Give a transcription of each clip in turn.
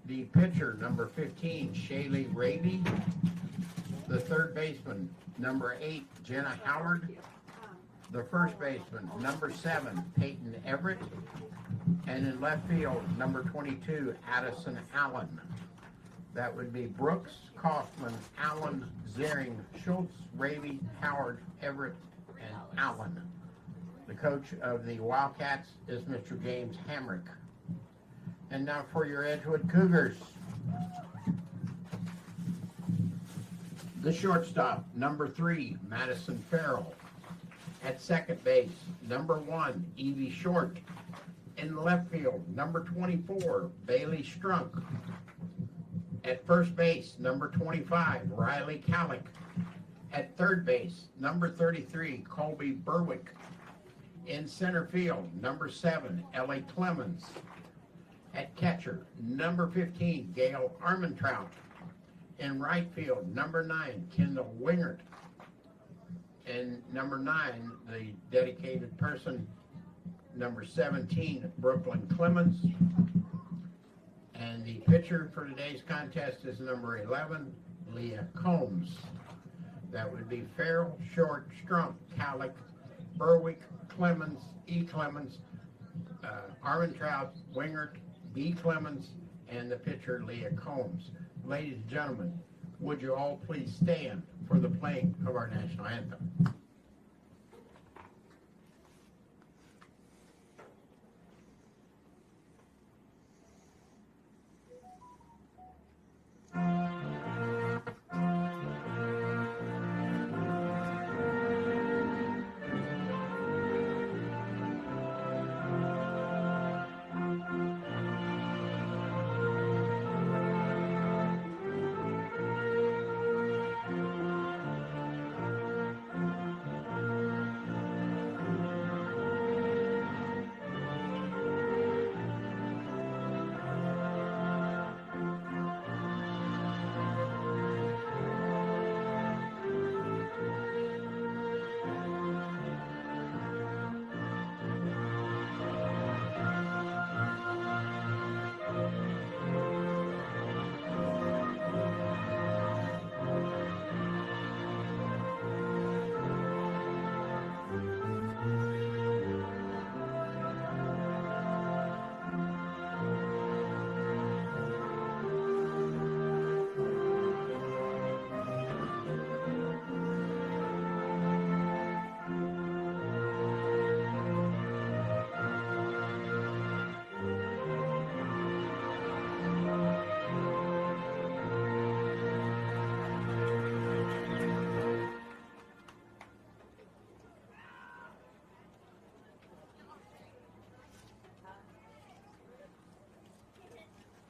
The pitcher, number 15, Shaylee Raby. The third baseman, number 8, Jenna Howard. The first baseman, number 7, Peyton Everett. And in left field, number 22, Addison Allen. That would be Brooks, Kaufman, Allen, Zering, Schultz, Raby, Howard, Everett, and Allen. The coach of the Wildcats is Mr. James Hamrick. And now for your Edgewood Cougars. The shortstop, number 3, Madison Farrell. At second base, number 1, Evie Short. In left field, number 24, Bailey Strunk. At first base, number 25, Riley Callick. At third base, number 33, Colby Berwick. In center field, number 7, Ellie Clemens. At catcher, number 15, Gail Armentrout. In right field, number 9, Kendall Wingert. And number 9, the dedicated person, number 17, Brooklyn Clemens. And the pitcher for today's contest is number 11, Leah Combs. That would be Farrell, Short, Strunk, Callick, Berwick, Clemens, E. Clemens, Armentrout, Wingert, B. Clemens, and the pitcher, Leah Combs. Ladies and gentlemen, would you all please stand for the playing of our national anthem?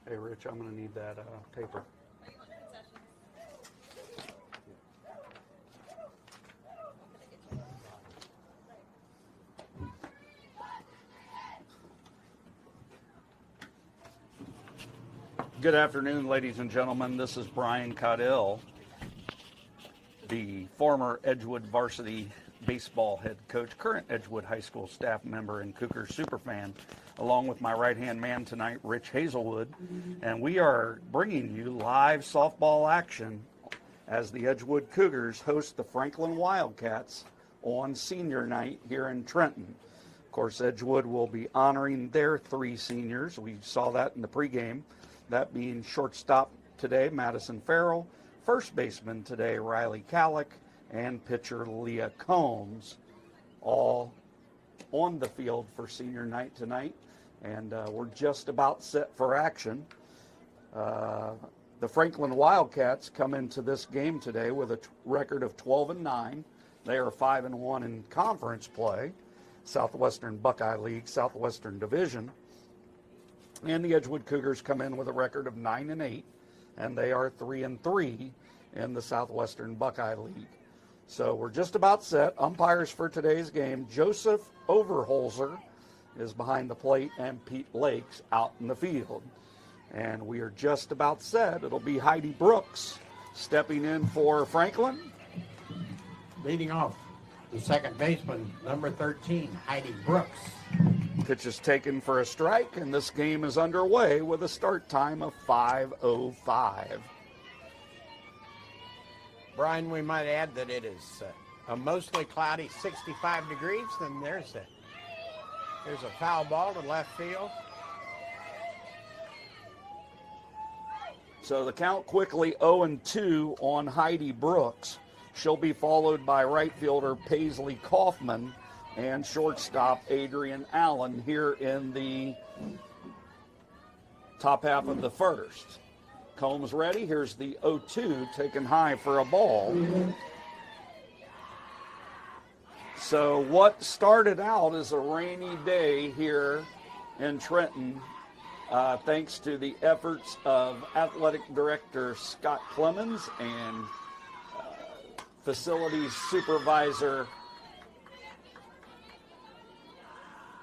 Hey, Rich, I'm going to need that paper. Good afternoon, ladies and gentlemen. This is Brian Caudill, the former Edgewood Varsity baseball head coach, current Edgewood High School staff member, and Cougars superfan, along with my right-hand man tonight, Rich Hazelwood. And we are bringing you live softball action as the Edgewood Cougars host the Franklin Wildcats on senior night here in Trenton. Of course, Edgewood will be honoring their 3 seniors. We saw that in the pregame, that being shortstop today, Madison Farrell, first baseman today, Riley Callick, and pitcher Leah Combs, all on the field for senior night tonight. And we're just about set for action. The Franklin Wildcats come into this game today with a record of 12-9. They are 5-1 in conference play, Southwestern Buckeye League, Southwestern Division. And the Edgewood Cougars come in with a record of 9-8, and they are 3-3 in the Southwestern Buckeye League. So we're just about set. Umpires for today's game, Joseph Overholzer is behind the plate, and Pete Lakes out in the field. And we are just about set. It'll be Heidi Brooks stepping in for Franklin. Leading off, the second baseman, number 13, Heidi Brooks. Pitch is taken for a strike, and this game is underway with a start time of 5:05. Brian, we might add that it is a mostly cloudy 65 degrees, and there's a foul ball to left field. So the count quickly 0-2 on Heidi Brooks. She'll be followed by right fielder Paisley Kaufman and shortstop Adrian Allen here in the top half of the first. Combs ready. Here's the 0-2 taken high for a ball. So what started out as a rainy day here in Trenton, thanks to the efforts of athletic director Scott Clemens and facilities supervisor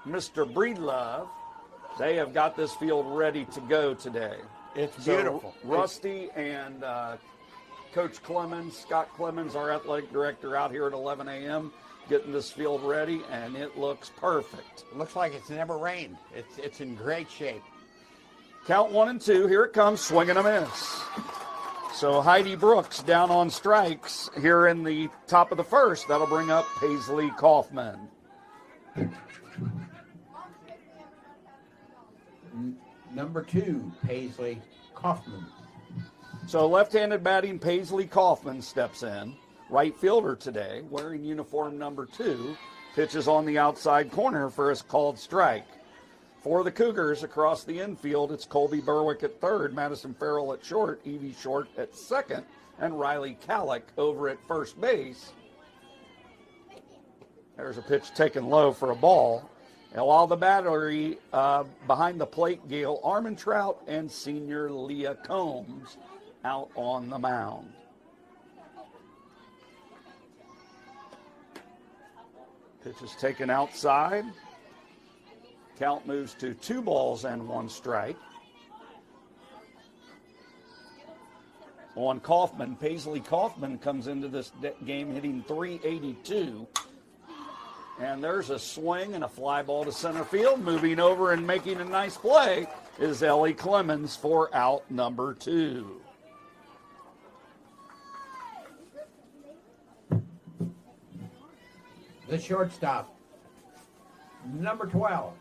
Mr. Breedlove, they have got this field ready to go today. It's beautiful. So Rusty and Coach Clemens, Scott Clemens, our athletic director, out here at 11 a.m. getting this field ready, and it looks perfect. It looks like it's never rained. It's in great shape. Count 1-2. Here it comes, swing and a miss. So Heidi Brooks down on strikes here in the top of the first. That'll bring up Paisley Kaufman. Number 2, Paisley Kaufman. So left-handed batting Paisley Kaufman steps in. Right fielder today, wearing uniform number 2, pitches on the outside corner for his called strike. For the Cougars across the infield, it's Colby Berwick at third, Madison Farrell at short, Evie Short at second, and Riley Kallick over at first base. There's a pitch taken low for a ball. And while the battery behind the plate, Gail Armentrout and senior Leah Combs out on the mound. Pitch is taken outside. Count moves to 2 balls and 1 strike. On Kaufman, Paisley Kaufman comes into this game hitting .382. And there's a swing and a fly ball to center field. Moving over and making a nice play is Ellie Clemens for out number 2. The shortstop, number 12,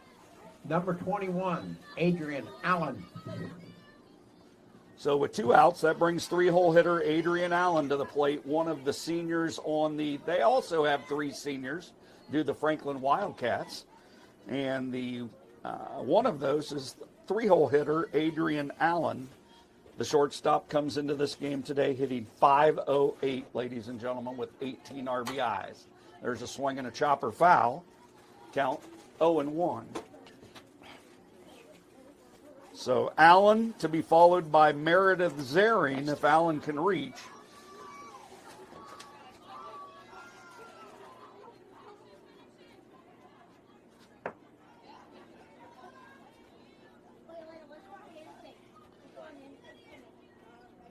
number 21, Adrian Allen. So with 2 outs, that brings 3-hole hitter Adrian Allen to the plate. One of the seniors they also have 3 seniors, do the Franklin Wildcats. And one of those is 3-hole hitter Adrian Allen. The shortstop comes into this game today hitting .508, ladies and gentlemen, with 18 RBIs. There's a swing and a chopper foul. Count 0-1. So Allen to be followed by Meredith Zaring if Allen can reach.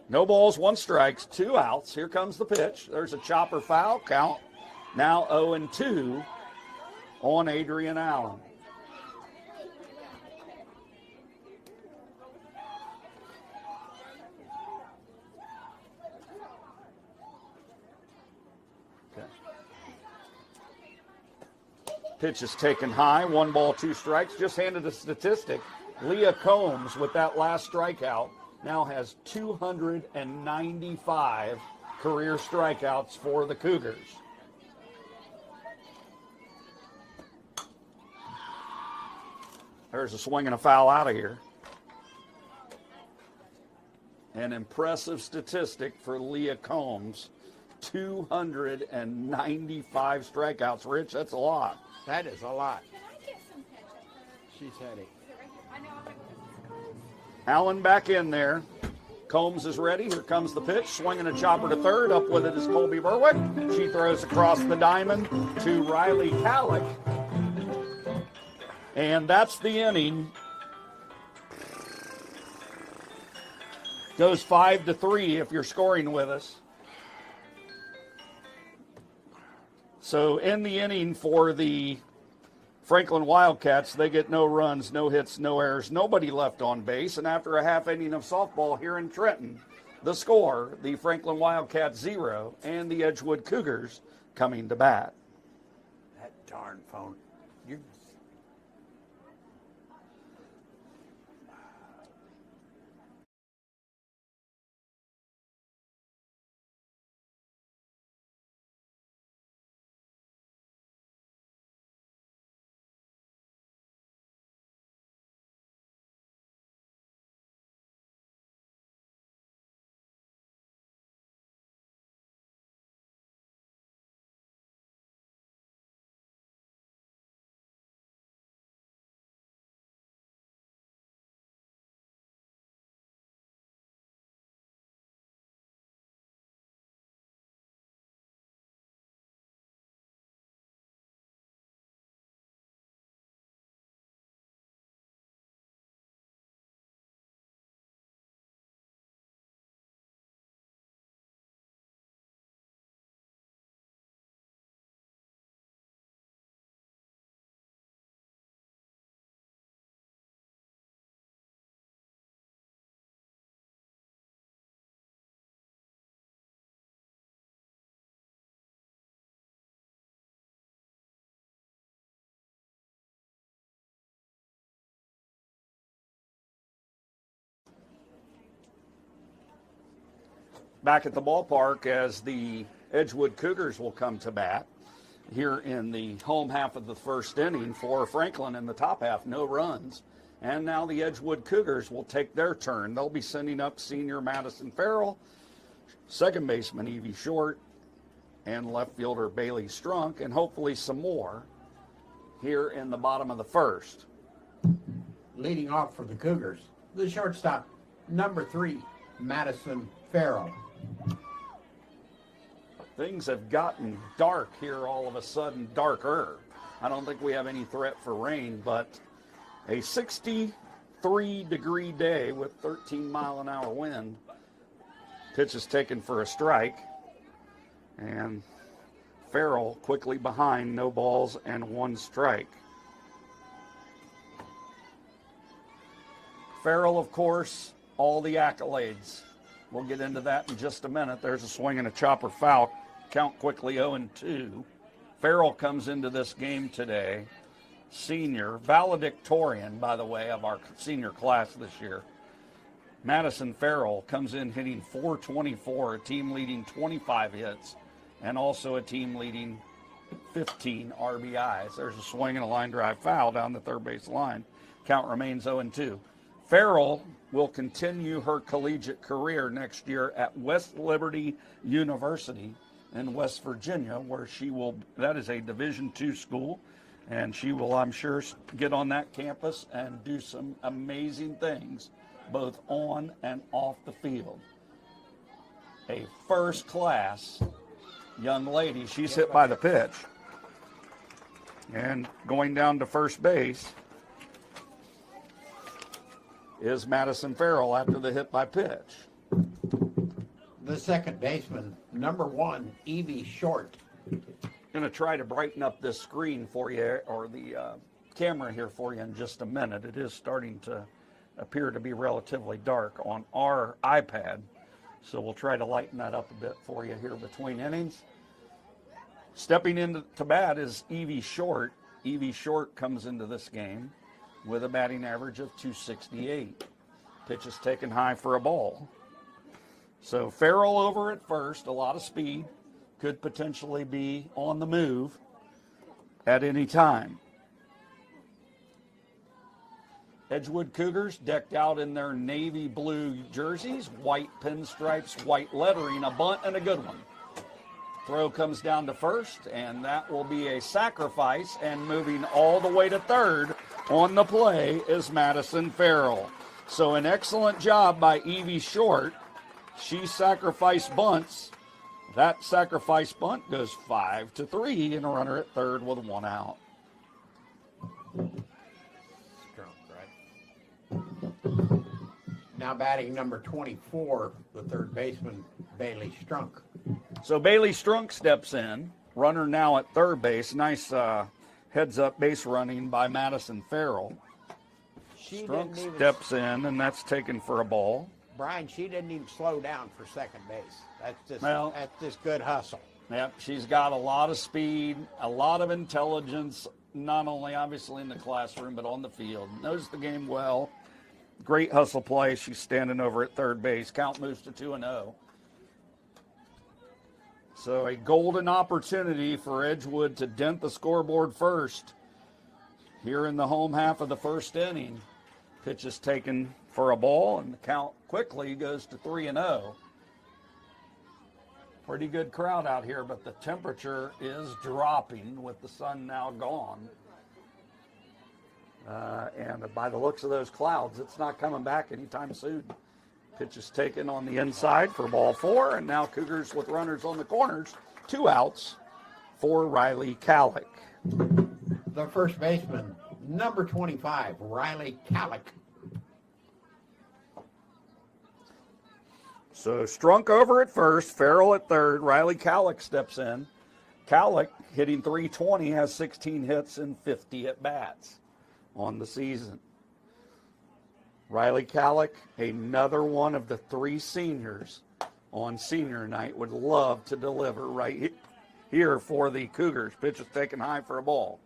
No balls, 1 strikes, 2 outs. Here comes the pitch. There's a chopper foul. Count now 0-2 on Adrian Allen. Okay. Pitch is taken high, 1 ball, 2 strikes. Just handed a statistic. Leah Combs with that last strikeout now has 295 career strikeouts for the Cougars. There's a swing and a foul out of here. An impressive statistic for Leah Combs. 295 strikeouts. Rich, that's a lot. That is a lot. Can I get some ketchup? She said it. I know, I'm like, Allen back in there. Combs is ready. Here comes the pitch. Swinging a chopper to third. Up with it is Colby Berwick. She throws across the diamond to Riley Kallick. And that's the inning. Goes 5-3 if you're scoring with us. So in the inning for the Franklin Wildcats, they get no runs, no hits, no errors, nobody left on base. And after a half inning of softball here in Trenton, the score, the Franklin Wildcats 0 and the Edgewood Cougars coming to bat. That darn phone. You Back at the ballpark as the Edgewood Cougars will come to bat here in the home half of the first inning for Franklin in the top half, no runs. And now the Edgewood Cougars will take their turn. They'll be sending up senior Madison Farrell, second baseman Evie Short, and left fielder Bailey Strunk, and hopefully some more here in the bottom of the first. leading off for the Cougars, the shortstop, number 3, Madison Farrell. Things have gotten dark here all of a sudden, darker. I don't think we have any threat for rain, but a 63-degree day with 13-mile-an-hour wind. Pitch is taken for a strike, and Farrell quickly behind, no balls and 1 strike. Farrell, of course, all the accolades. We'll get into that in just a minute. There's a swing and a chopper foul. Count quickly 0-2. Farrell comes into this game today, senior, valedictorian, by the way, of our senior class this year. Madison Farrell comes in hitting .424, a team leading 25 hits, and also a team leading 15 RBIs. There's a swing and a line drive foul down the third base line. Count remains 0-2. Farrell will continue her collegiate career next year at West Liberty University in West Virginia, where she will, that is a Division II school, and she will, I'm sure, get on that campus and do some amazing things, both on and off the field. A first-class young lady. She's hit by the pitch. And going down to first base is Madison Farrell after the hit by pitch. The second baseman, number 1, Evie Short. Going to try to brighten up this screen for you, or the camera here for you in just a minute. It is starting to appear to be relatively dark on our iPad, so we'll try to lighten that up a bit for you here between innings. Stepping into bat is Evie Short. Evie Short comes into this game with a batting average of .268. Pitch is taken high for a ball. So Farrell over at first, a lot of speed, could potentially be on the move at any time. Edgewood Cougars decked out in their navy blue jerseys, white pinstripes, white lettering, a bunt and a good one. Throw comes down to first, and that will be a sacrifice, and moving all the way to third on the play is Madison Farrell. So an excellent job by Evie Short. She sacrificed bunts. That sacrifice bunt goes 5-3, and a runner at third with 1 out. Now batting number 24, the third baseman, Bailey Strunk. So Bailey Strunk steps in. Runner now at third base. Nice Heads up base running by Madison Farrell. She Strunk didn't even, steps in, and that's taken for a ball. Brian, she didn't even slow down for second base. Well- That's just good hustle. Yep, she's got a lot of speed, a lot of intelligence, not only obviously in the classroom, but on the field. Knows the game well. Great hustle play. She's standing over at third base. Count moves to 2-0. So a golden opportunity for Edgewood to dent the scoreboard first here in the home half of the first inning. Pitch is taken for a ball, and the count quickly goes to 3-0. Pretty good crowd out here, but the temperature is dropping with the sun now gone. And by the looks of those clouds, it's not coming back anytime soon. Pitch is taken on the inside for ball 4, and now Cougars with runners on the corners. 2 outs for Riley Kallick. The first baseman, number 25, Riley Kallick. So Strunk over at first, Farrell at third, Riley Kallick steps in. Kallick, hitting .320, has 16 hits and 50 at-bats on the season. Riley Kallick, another one of the 3 seniors on senior night, would love to deliver right here for the Cougars. Pitch is taken high for a ball.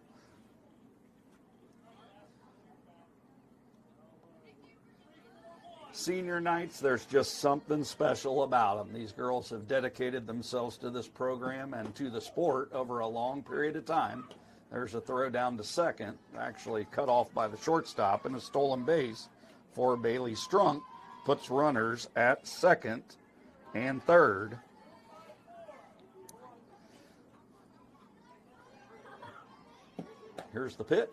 Senior nights, there's just something special about them. These girls have dedicated themselves to this program and to the sport over a long period of time. There's a throw down to second, actually cut off by the shortstop, and a stolen base for Bailey Strunk. Puts runners at second and third. Here's the pitch.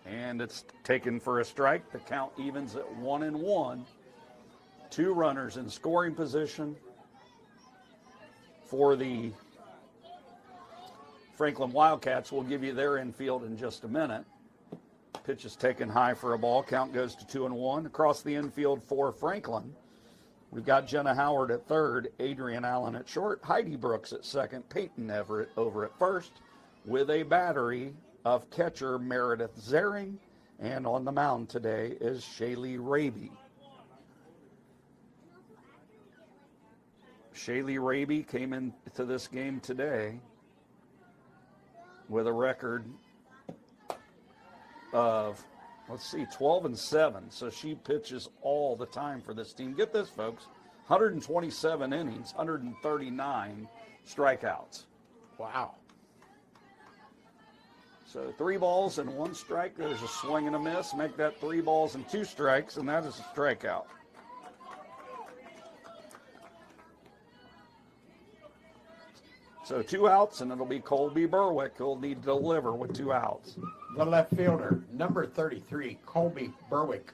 And it's taken for a strike. The count evens at 1-1. 2 runners in scoring position for the Franklin Wildcats. We'll give you their infield in just a minute. Pitch is taken high for a ball. Count goes to 2-1. Across the infield for Franklin, we've got Jenna Howard at third, Adrian Allen at short, Heidi Brooks at second, Peyton Everett over at first, with a battery of catcher Meredith Zering, and on the mound today is Shaylee Raby. Shaylee Raby came into this game today with a record of, 12-7. So she pitches all the time for this team. Get this, folks, 127 innings, 139 strikeouts. Wow. So 3 balls and 1 strike. There's a swing and a miss. Make that 3 balls and 2 strikes, and that is a strikeout. So 2 outs, and it'll be Colby Berwick who'll need to deliver with 2 outs. The left fielder, number 33, Colby Berwick.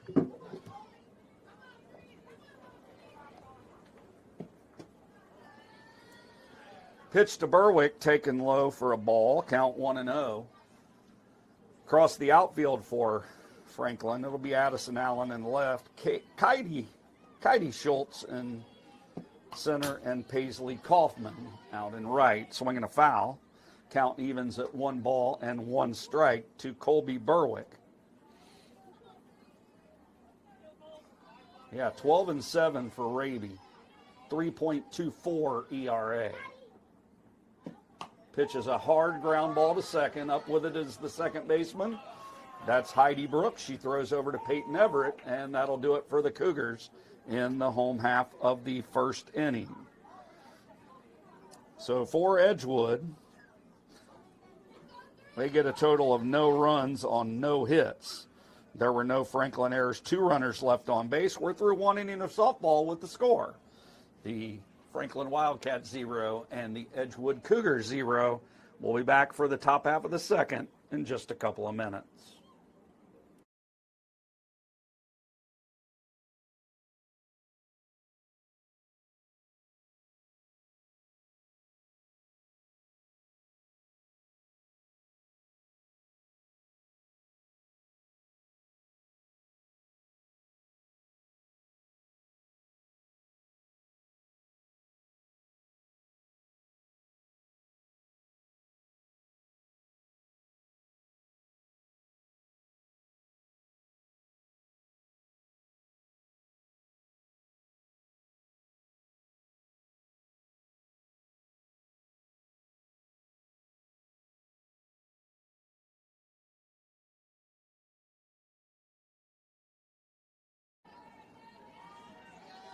Pitch to Berwick, taken low for a ball. Count 1-0. Across the outfield for Franklin, it'll be Addison Allen in left, Katie Schultz in center, and Paisley Kaufman out in right, swinging a foul. Count evens at 1 ball and 1 strike to Colby Berwick. Yeah, 12-7 for Raby, 3.24 ERA. Pitches a hard ground ball to second. Up with it is the second baseman. That's Heidi Brooks. She throws over to Peyton Everett, and that'll do it for the Cougars in the home half of the first inning. So for Edgewood, they get a total of no runs on no hits. There were no Franklin errors. 2 runners left on base. We're through 1 inning of softball with the score. The Franklin Wildcats 0 and the Edgewood Cougars 0. We'll be back for the top half of the second in just a couple of minutes.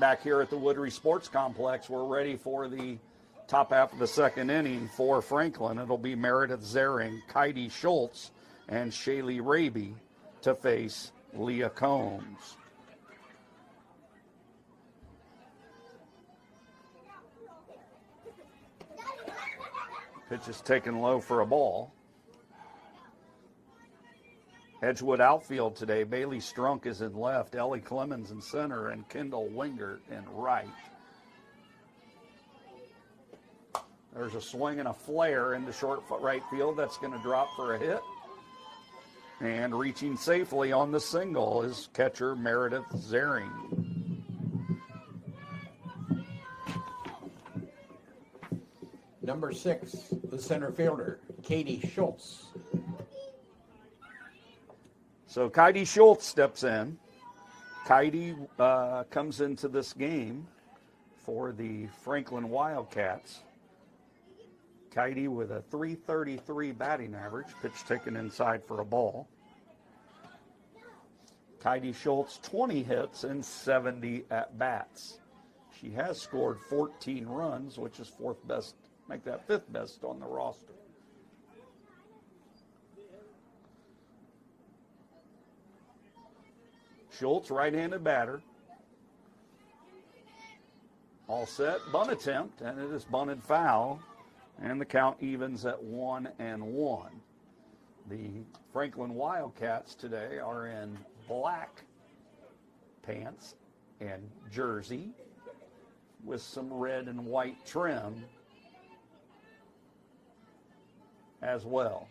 back here at the Woodry Sports Complex. We're ready for the top half of the second inning for Franklin. It'll be Meredith Zering, Kaidi Schultz, and Shaylee Raby to face Leah Combs. Pitch is taken low for a ball. Edgewood outfield today. Bailey Strunk is in left, Ellie Clemens in center, and Kendall Wingert in right. There's a swing and a flare into short right field. That's going to drop for a hit. And reaching safely on the single is catcher Meredith Zering. Number 6, the center fielder, Katie Schultz. So Kaidi Schultz steps in. Kaidi comes into this game for the Franklin Wildcats. Kaidi with a .333 batting average. Pitch taken inside for a ball. Kaidi Schultz, 20 hits and 70 at-bats. She has scored 14 runs, which is fourth best, make that fifth best on the roster. Schultz, right-handed batter. All set, bunt attempt, and it is bunted foul. And the count evens at 1-1. The Franklin Wildcats today are in black pants and jersey with some red and white trim as well.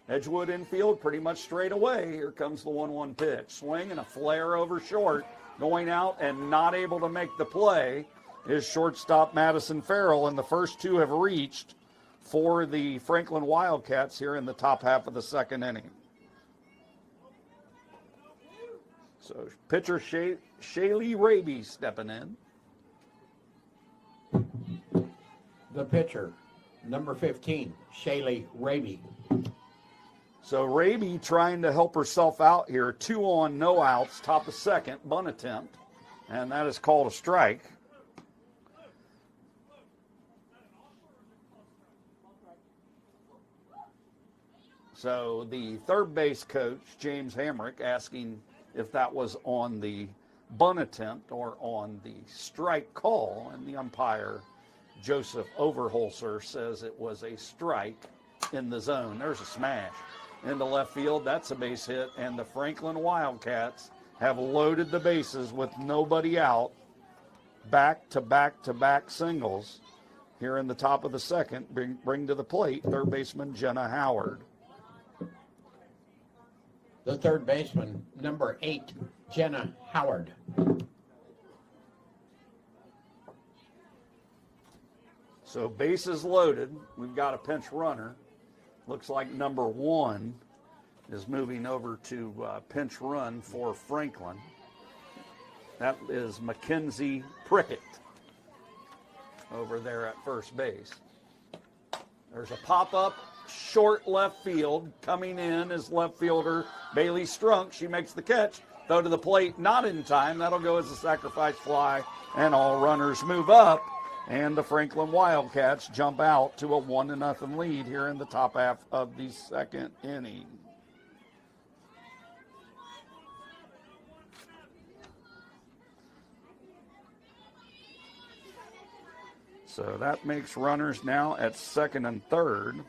Edgewood infield pretty much straight away. Here comes the 1-1 pitch. Swing and a flare over short. Going out and not able to make the play is shortstop Madison Farrell, and the first two have reached for the Franklin Wildcats here in the top half of the second inning. So pitcher Shaylee Raby stepping in. The pitcher, number 15, Shaylee Raby. So Raby trying to help herself out here. 2 on, no outs, top of second, bunt attempt, and that is called a strike. So the third base coach, James Hamrick, asking if that was on the bunt attempt or on the strike call, and the umpire, Joseph Overholser, says it was a strike in the zone. There's a smash into left field. That's a base hit, and the Franklin Wildcats have loaded the bases with nobody out. Back-to-back-to-back singles here in the top of the second. Bring to the plate third baseman Jenna Howard. The third baseman, number 8, Jenna Howard. So bases loaded. We've got a pinch runner. Looks like number 1 is moving over to pinch run for Franklin. That is Mackenzie Prickett over there at first base. There's a pop-up short left field. Coming in is left fielder Bailey Strunk. She makes the catch. Throw to the plate, not in time. That'll go as a sacrifice fly, and all runners move up. And the Franklin Wildcats jump out to a 1-0 lead here in the top half of the second inning. So that makes runners now at second and third.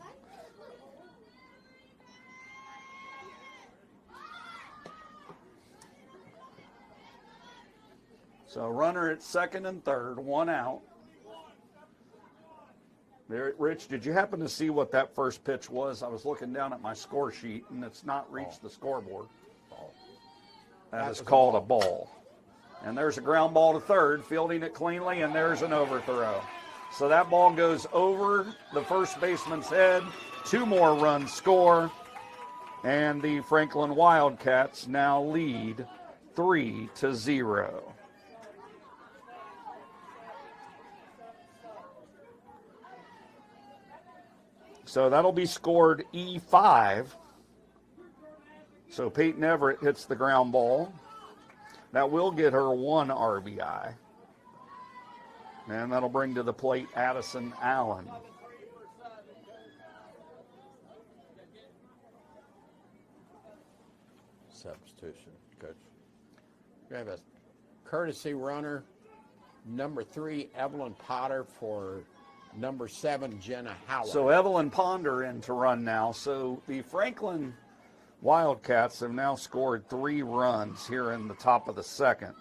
So runner at second and third, 1 out. There, Rich, did you happen to see what that first pitch was? I was looking down at my score sheet, and it's not reached the scoreboard. That is called a ball. And there's a ground ball to third, fielding it cleanly, and there's an overthrow. So that ball goes over the first baseman's head. 2 more runs score, and the Franklin Wildcats now lead 3-0. So that'll be scored E5. So Peyton Everett hits the ground ball. That will get her 1 RBI. And that'll bring to the plate Addison Allen. Substitution, Coach. We have a courtesy runner, number 3, Evelyn Potter, for number 7, Jenna Howard. So Evelyn Ponder in to run now. So the Franklin Wildcats have now scored 3 runs here in the top of the second.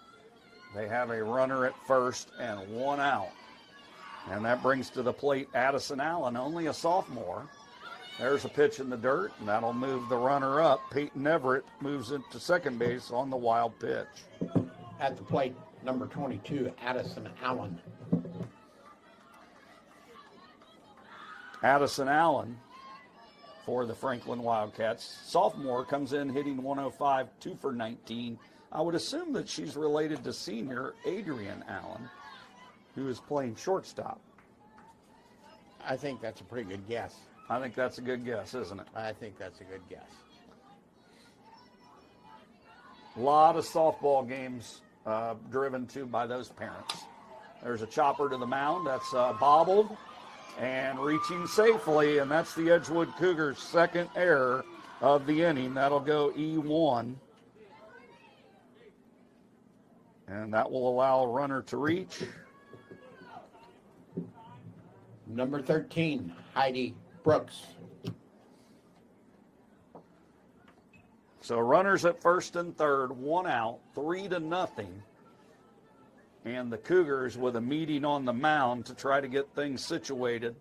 They have a runner at first and 1 out. And that brings to the plate Addison Allen, only a sophomore. There's a pitch in the dirt, and that'll move the runner up. Peyton Everett moves into second base on the wild pitch. At the plate, number 22, Addison Allen. Addison Allen for the Franklin Wildcats. Sophomore comes in hitting 105, 2 for 19. I would assume that she's related to senior Adrian Allen, who is playing shortstop. I think that's a pretty good guess. I think that's a good guess, isn't it? I think that's a good guess. A lot of softball games driven to by those parents. There's a chopper to the mound. That's bobbled and reaching safely, and that's the Edgewood Cougars' second error of the inning. That'll go E1. And that will allow a runner to reach. Number 13, Heidi Brooks. So runners at first and third, 1 out, 3-0. And the Cougars with a meeting on the mound to try to get things situated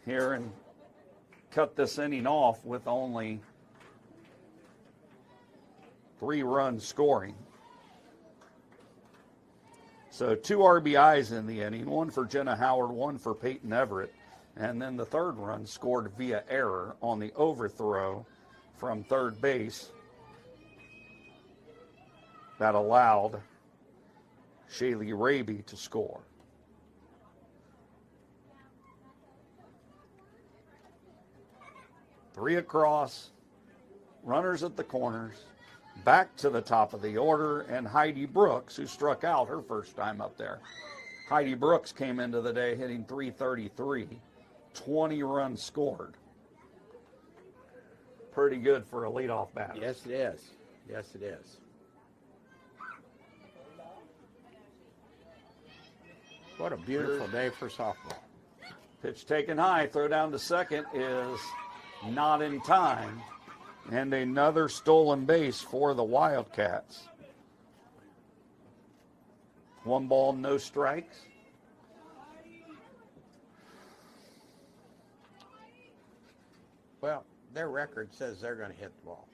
here and cut this inning off with only 3 runs scoring. So 2 RBIs in the inning, 1 for Jenna Howard, 1 for Peyton Everett. And then the third run scored via error on the overthrow from third base that allowed Shaylee Raby to score. Three across, runners at the corners, back to the top of the order, and Heidi Brooks, who struck out her first time up there. Heidi Brooks came into the day hitting .333, 20 runs scored. Pretty good for a leadoff batter. Yes, it is. Yes, it is. What a beautiful day for softball. Pitch taken high, throw down to second is not in time. And another stolen base for the Wildcats. 1 ball, no strikes. Well, their record says they're going to hit the ball.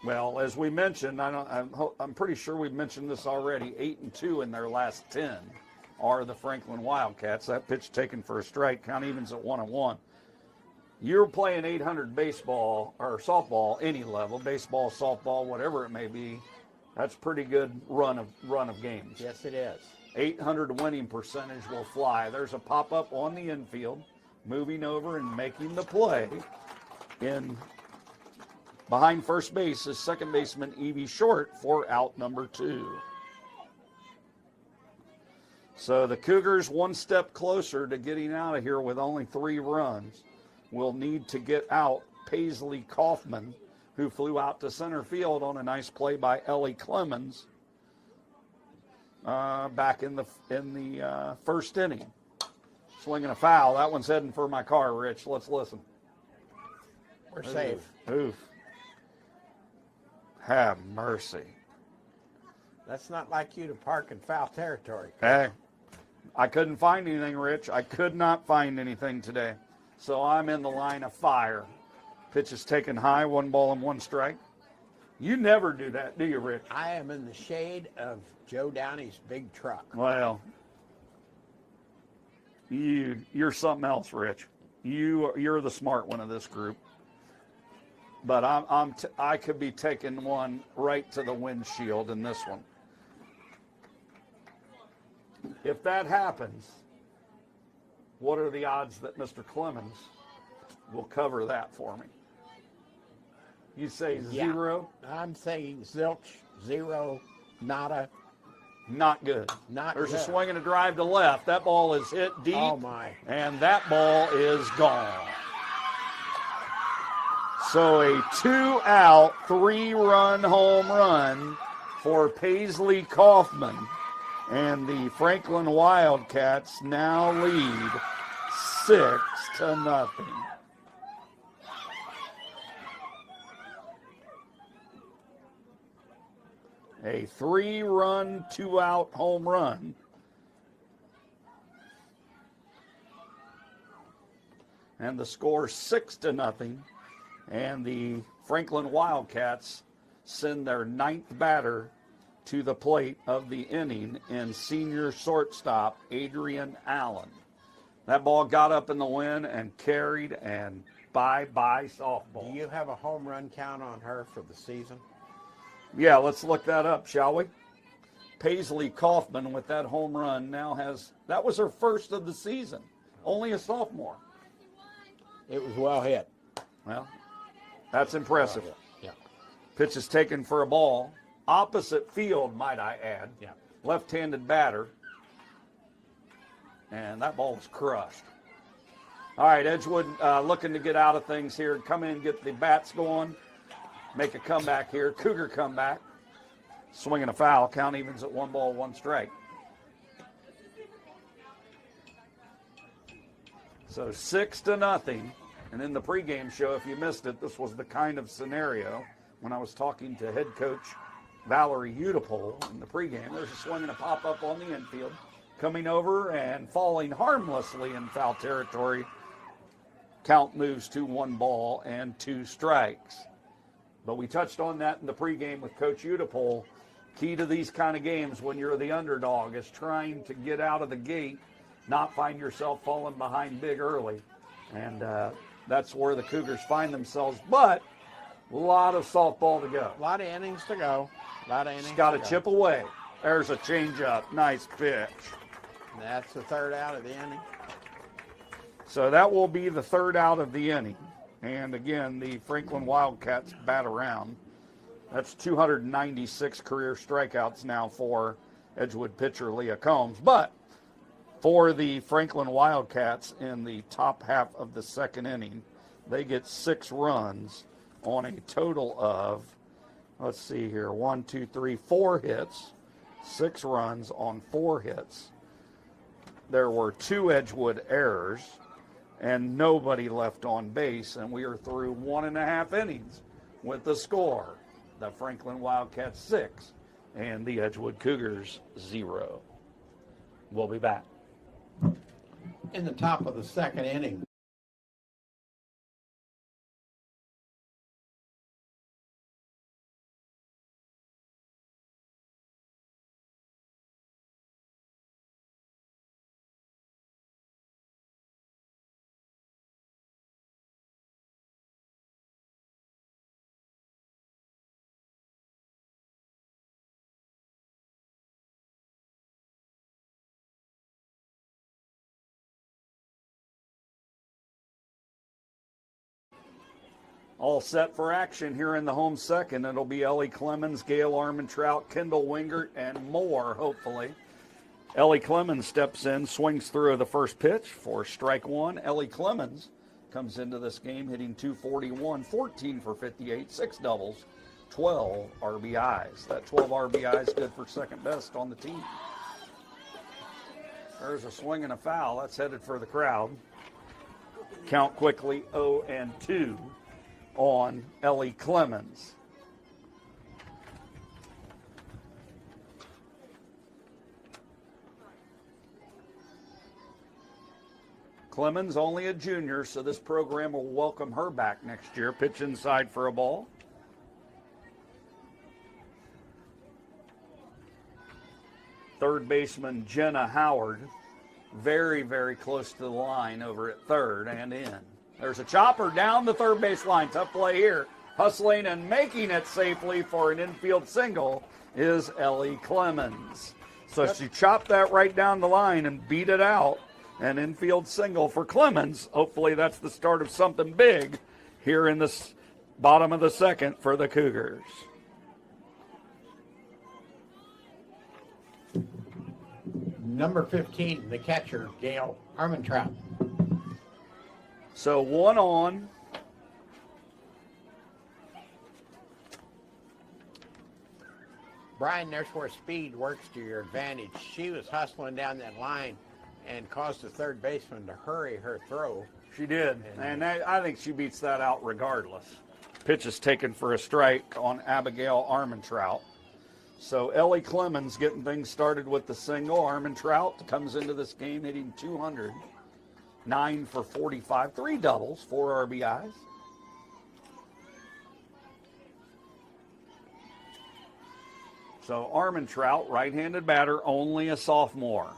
Well, as we mentioned, I'm pretty sure we've mentioned this already. 8-2 in their last 10 are the Franklin Wildcats. That pitch taken for a strike. Count evens at 1-1. You're playing 800 baseball or softball, any level, baseball, softball, whatever it may be. That's pretty good run of games. Yes, it is. 800 winning percentage will fly. There's a pop-up on the infield, moving over and making the play. In behind first base is second baseman Evie Short for out number 2. So the Cougars 1 step closer to getting out of here with only 3 runs. Will need to get out Paisley Kaufman, who flew out to center field on a nice play by Ellie Clemens back in the first inning. Swinging a foul. That one's heading for my car, Rich. Let's listen. We're safe. Oof. Have mercy. That's not like you to park in foul territory. Hey, I couldn't find anything, Rich. I could not find anything today. So I'm in the line of fire. Pitch is taken high, 1 ball and 1 strike. You never do that, do you, Rich? I am in the shade of Joe Downey's big truck. Well, you're something else, Rich. You're the smart one of this group. But I could be taking one right to the windshield in this one. If that happens, what are the odds that Mr. Clemens will cover that for me? You say 0? I'm saying zilch, 0, Not good. Not There's a good. swing and a drive to left. That ball is hit deep. Oh, my. And that ball is gone. So a 2-out, 3-run home run for Paisley Kaufman. And the Franklin Wildcats now lead 6-0. A 3-run, 2-out home run. And the score 6-0. And the Franklin Wildcats send their 9th batter to the plate of the inning in senior shortstop Adrian Allen. That ball got up in the wind and carried, and bye-bye softball. Do you have a home run count on her for the season? Yeah, let's look that up, shall we? Paisley Kaufman with that home run now has, that was her first of the season, only a sophomore. It was well hit. Well, that's impressive. Yeah. Pitch is taken for a ball. Opposite field, might I add. Yeah. Left-handed batter. And that ball was crushed. All right, Edgewood looking to get out of things here. Come in, get the bats going. Make a comeback here. Cougar comeback. Swinging a foul. Count evens at 1 ball, 1 strike. So 6-0. And in the pregame show, if you missed it, this was the kind of scenario when I was talking to head coach Valerie Udipole in the pregame. There's a swing and a pop-up on the infield. Coming over and falling harmlessly in foul territory. Count moves to 1 ball and 2 strikes. But we touched on that in the pregame with Coach Udipole. Key to these kind of games when you're the underdog is trying to get out of the gate, not find yourself falling behind big early. And that's where the Cougars find themselves. But a lot of softball to go. A lot of innings to go. She's got to chip away. There's a changeup. Nice pitch. That's the 3rd out of the inning. So that will be the 3rd out of the inning. And again, the Franklin Wildcats bat around. That's 296 career strikeouts now for Edgewood pitcher Leah Combs. But for the Franklin Wildcats in the top half of the 2nd inning, they get 6 runs on a total of, let's see here, 4 hits, 6 runs on 4 hits. There were 2 Edgewood errors and nobody left on base, and we are through 1.5 innings with the score. The Franklin Wildcats 6 and the Edgewood Cougars 0. We'll be back. In the top of the 2nd inning. All set for action here in the home 2nd. It'll be Ellie Clemens, Gail Armentrout, Kendall Wingert, and more, hopefully. Ellie Clemens steps in, swings through the first pitch for strike 1. Ellie Clemens comes into this game hitting .241, 14 for 58, 6 doubles, 12 RBIs. That 12 RBIs good for 2nd best on the team. There's a swing and a foul. That's headed for the crowd. Count quickly 0-2. On Ellie Clemens. Clemens only a junior, so this program will welcome her back next year. Pitch inside for a ball. Third baseman Jenna Howard, very, very close to the line over at 3rd and in. There's a chopper down the 3rd base line. Tough play here. Hustling and making it safely for an infield single is Ellie Clemens. So she chopped that right down the line and beat it out. An infield single for Clemens. Hopefully that's the start of something big here in the bottom of the 2nd for the Cougars. Number 15, the catcher, Gail Armentrout. So 1 on. Brian, there's where speed works to your advantage. She was hustling down that line and caused the third baseman to hurry her throw. She did, and I think she beats that out regardless. Pitch is taken for a strike on Abigail Armentrout. So Ellie Clemens getting things started with the single. Armentrout comes into this game hitting 200, 9 for 45, 3 doubles, 4 RBIs. So Armentrout, right-handed batter, only a sophomore.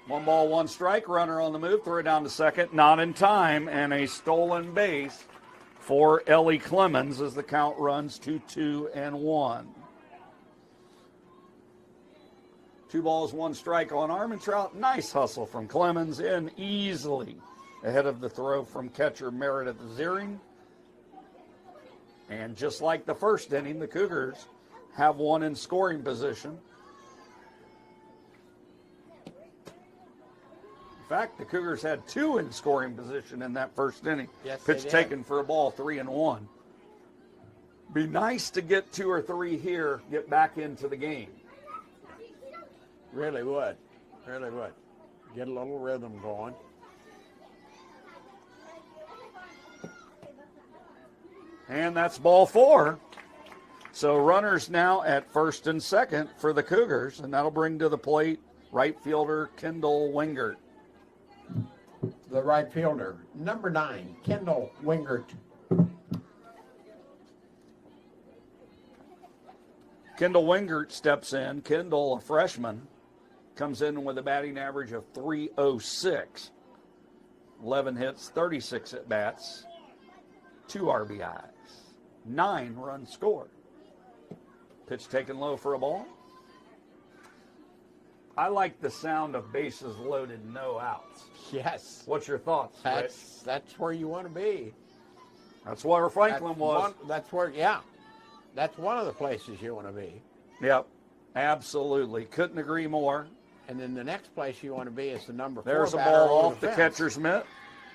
1 ball, 1 strike, runner on the move, throw it down to second, not in time, and a stolen base for Ellie Clemens as the count runs to 2-1. 2 balls, 1 strike on Armentrout. Nice hustle from Clemens, in easily ahead of the throw from catcher Meredith Ziering. And just like the first inning, the Cougars have 1 in scoring position. In fact, the Cougars had 2 in scoring position in that first inning. Yes, Pitch taken for a ball, 3-1. Be nice to get 2 or 3 here, get back into the game. Really would. Really would. Get a little rhythm going. And that's ball 4. So runners now at first and second for the Cougars, and that'll bring to the plate right fielder Kendall Wingert. The right fielder, number 9, Kendall Wingert. Kendall Wingert steps in. Kendall, a freshman, comes in with a batting average of .306. 11 hits, 36 at-bats, 2 RBIs, 9 runs scored. Pitch taken low for a ball. I like the sound of bases loaded, no outs. Yes. What's your thoughts, Rich? That's where you want to be. That's where Franklin was. That's where, yeah. That's one of the places you want to be. Yep, absolutely. Couldn't agree more. And then the next place you want to be is the number 4 There's a batter ball over off the fence. catcher's mitt,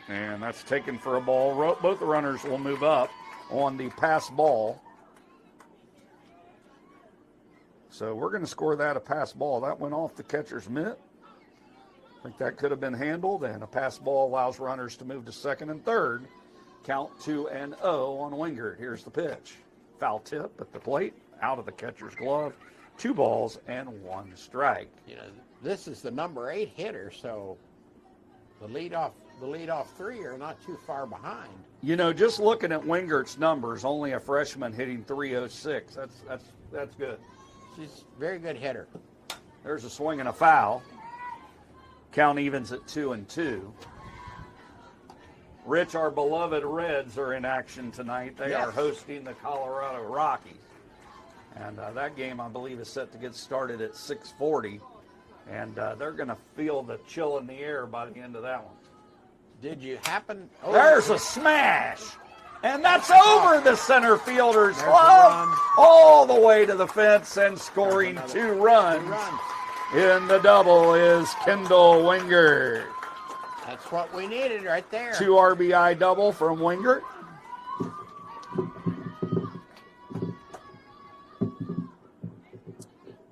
and that's taken for a ball. Both the runners will move up on the pass ball. So we're going to score that a pass ball. That went off the catcher's mitt. I think that could have been handled, and a pass ball allows runners to move to second and third. Count 2-0 on Wingert. Here's the pitch. Foul tip at the plate, out of the catcher's glove. 2 balls and 1 strike. You know, this is the number 8 hitter, so the leadoff 3 are not too far behind. You know, just looking at Wingert's numbers, only a freshman hitting .306. That's good. She's a very good hitter. There's a swing and a foul. Count evens at 2-2. Rich, our beloved Reds are in action tonight. They are hosting the Colorado Rockies. And that game, I believe, is set to get started at 6:40. And they're going to feel the chill in the air by the end of that one. Did you happen? Oh, There's a smash. And that's over the center fielder's There's a glove, run. all the way to the fence and scoring 2 runs. 2 runs. In the double is Kendall Wingert. That's what we needed right there. 2 RBI double from Wingert.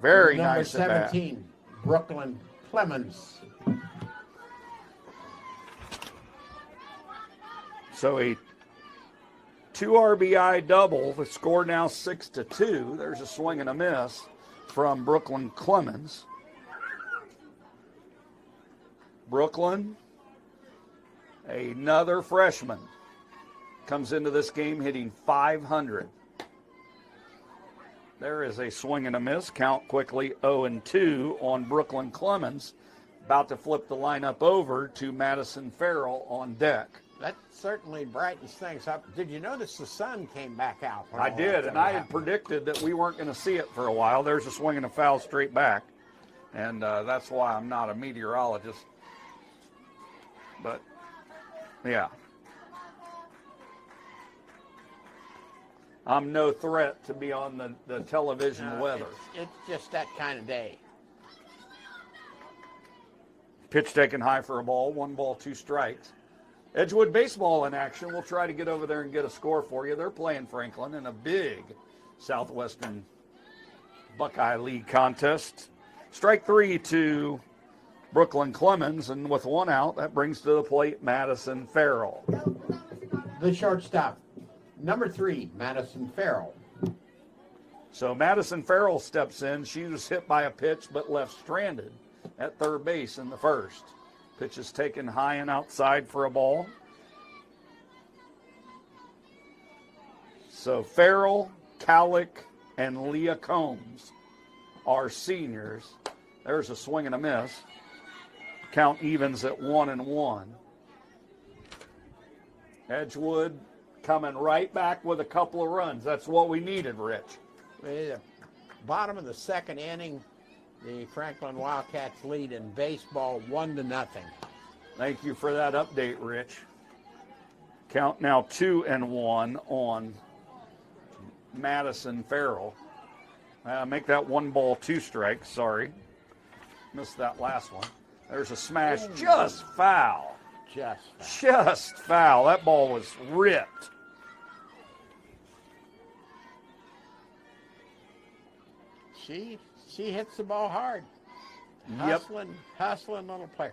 Very Number nice at bat. 17, Brooklyn Clemens. So a 2 RBI double. The score now 6-2. There's a swing and a miss from Brooklyn Clemens. Brooklyn, another freshman, comes into this game hitting .500. There is a swing and a miss. Count quickly 0-2 on Brooklyn Clemens. About to flip the lineup over to Madison Farrell on deck. That certainly brightens things up. Did you notice the sun came back out? I did, and I had predicted that we weren't going to see it for a while. There's a swing and a foul straight back, and that's why I'm not a meteorologist. But, yeah. I'm no threat to be on the television weather. It's just that kind of day. Pitch taken high for a ball, 1 ball, 2 strikes. Edgewood baseball in action. We'll try to get over there and get a score for you. They're playing Franklin in a big Southwestern Buckeye League contest. Strike 3 to Brooklyn Clemens, and with 1 out, that brings to the plate Madison Farrell. The shortstop, number 3, Madison Farrell. So Madison Farrell steps in. She was hit by a pitch but left stranded at third base in the first. Pitch is taken high and outside for a ball. So Farrell, Calick, and Leah Combs are seniors. There's a swing and a miss. Count evens at 1-1. Edgewood coming right back with a couple of runs. That's what we needed, Rich. The bottom of the second inning, the Franklin Wildcats lead in baseball 1-0. Thank you for that update, Rich. Count now 2-1 on Madison Farrell. Make that 1 ball, 2 strikes. Sorry. Missed that last one. There's a smash. Just foul. Just foul. That ball was ripped. She hits the ball hard. Yep. Hustling little player.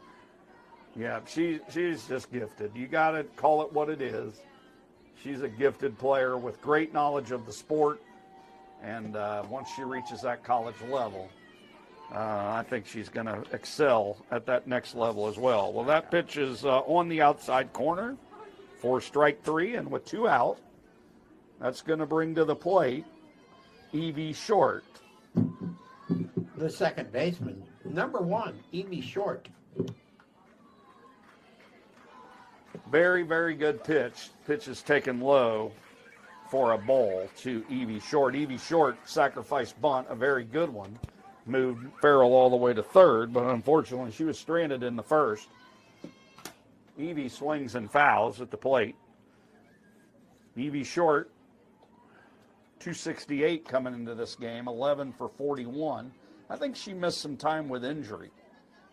Yeah, she's just gifted. You got to call it what it is. She's a gifted player with great knowledge of the sport. And once she reaches that college level, I think she's going to excel at that next level as well. Well, that pitch is on the outside corner for strike 3, and with 2 out, that's going to bring to the plate Evie Short. The second baseman, number 1, Evie Short. Very, very good pitch. Pitch is taken low for a ball to Evie Short. Evie Short sacrificed bunt, a very good one. Moved Farrell all the way to third, but unfortunately she was stranded in the first. Evie swings and fouls at the plate. Evie Short, 268 coming into this game, 11 for 41. I think she missed some time with injury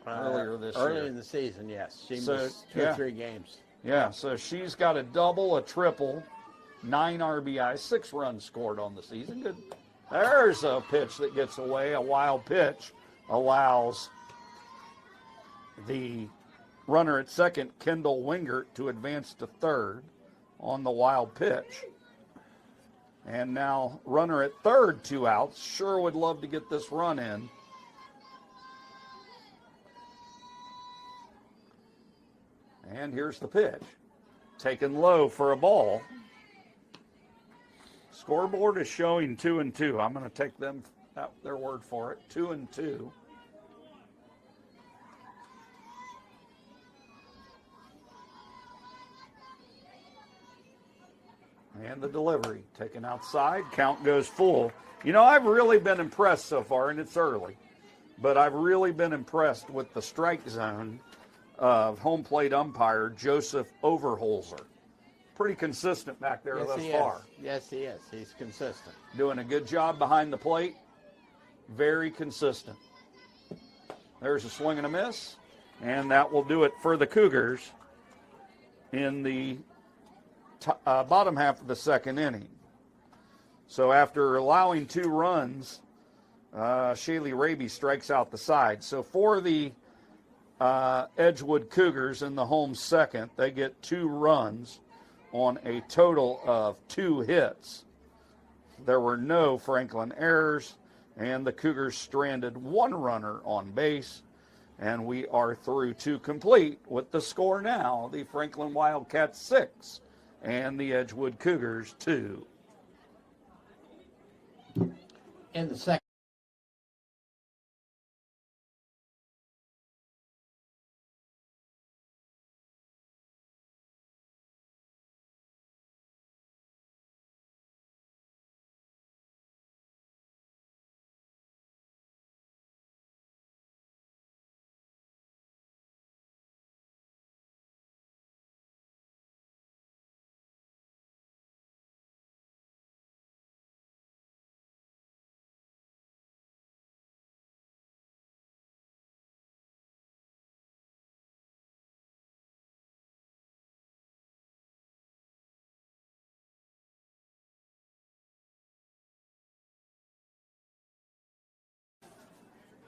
earlier this year. Early in the season, yes. She missed 2 or 3 games. Yeah, so she's got a double, a triple, 9 RBI, 6 runs scored on the season. Good. There's a pitch that gets away. A wild pitch allows the runner at second, Kendall Wingert, to advance to third on the wild pitch. And now runner at third, 2 outs. Sure would love to get this run in. And here's the pitch. Taken low for a ball. Scoreboard is showing 2-2. I'm going to take them their word for it. 2-2. And the delivery taken outside. Count goes full. You know, I've really been impressed so far, and it's early, but I've really been impressed with the strike zone of home plate umpire Joseph Overholzer. Pretty consistent back there thus far. Yes, he is. He's consistent. Doing a good job behind the plate. Very consistent. There's a swing and a miss, and that will do it for the Cougars in the bottom half of the second inning. So after allowing 2 runs, Shaylee Raby strikes out the side. So for the Edgewood Cougars in the home second, they get 2 runs on a total of 2 hits. There were no Franklin errors, and the Cougars stranded 1 runner on base, and we are through to complete with the score now, the Franklin Wildcats 6 and the Edgewood Cougars 2. In the second.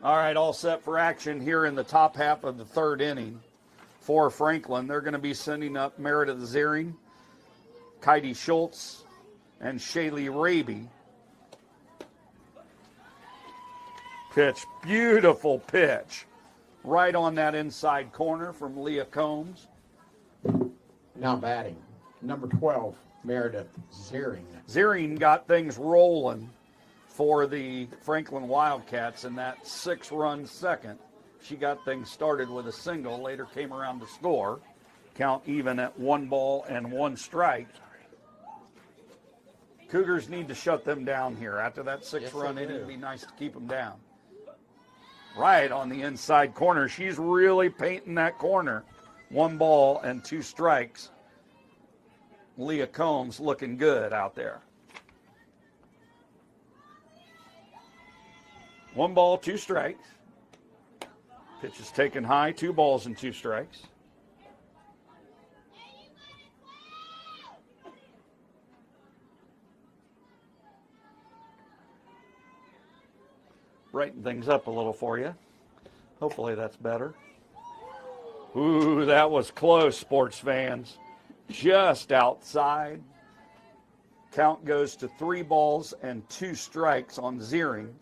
All right, all set for action here in the top half of the third inning for Franklin. They're going to be sending up Meredith Ziering, Heidi Schultz, and Shaylee Raby. Pitch, beautiful pitch. Right on that inside corner from Leah Combs. Now batting, number 12, Meredith Ziering. Ziering got things rolling for the Franklin Wildcats in that 6-run second. She got things started with a single, later came around to score. Count even at 1 ball and 1 strike. Cougars need to shut them down here. After that 6-run inning, it'd be nice to keep them down. Right on the inside corner. She's really painting that corner. 1 ball and 2 strikes. Leah Combs looking good out there. 1 ball, 2 strikes. Pitch is taken high, 2 balls and 2 strikes. Brighten things up a little for you. Hopefully that's better. Ooh, that was close, sports fans. Just outside. Count goes to 3 balls and 2 strikes on Ziering.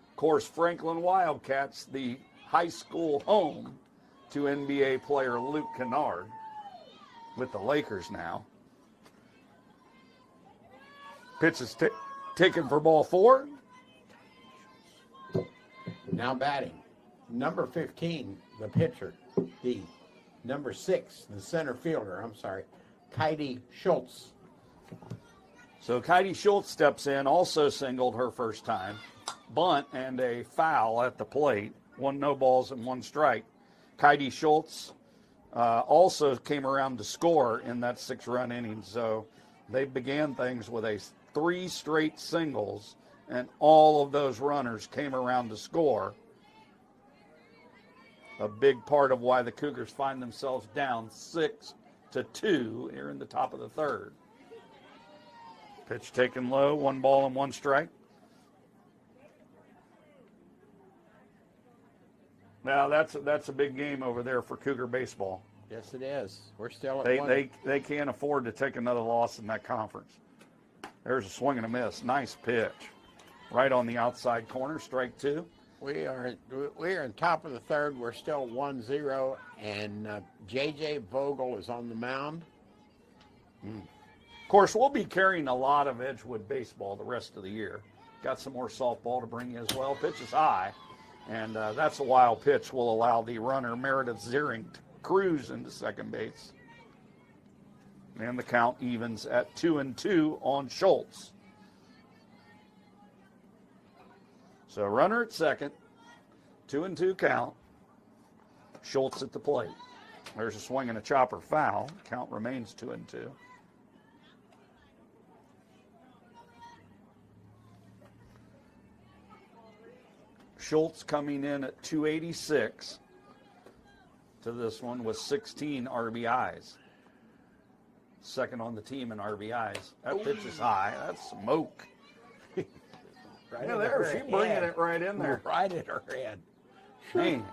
Of course, Franklin Wildcats, the high school home to NBA player Luke Kennard with the Lakers now. Pitch is taken for ball 4. Now batting, number 15, the pitcher, the number 6, the center fielder, Heidi Schultz. So Heidi Schultz steps in, also singled her first time. Bunt and a foul at the plate. 1 no balls and 1 strike. Heidi Schultz also came around to score in that 6-run inning. So they began things with 3 straight singles, and all of those runners came around to score. A big part of why the Cougars find themselves down 6-2 here in the top of the third. Pitch taken low, 1 ball and 1 strike. Now that's a big game over there for Cougar baseball. Yes, it is. We're still at 1. They can't afford to take another loss in that conference. There's a swing and a miss. Nice pitch. Right on the outside corner, strike 2. We are in top of the third. We're still 1-0, and J.J. Vogel is on the mound. Of course, we'll be carrying a lot of Edgewood baseball the rest of the year. Got some more softball to bring you as well. Pitch is high, and that's a wild pitch. Will allow the runner, Meredith Ziering, to cruise into second base. And the count evens at 2-2 on Schultz. So runner at second, 2-2 count. Schultz at the plate. There's a swing and a chopper foul. Count remains 2-2. Schultz coming in at 286 to this one with 16 RBIs. Second on the team in RBIs. That pitch is high. That's smoke. Right Yeah, there. She's bringing it right in there. Right at her head. Man.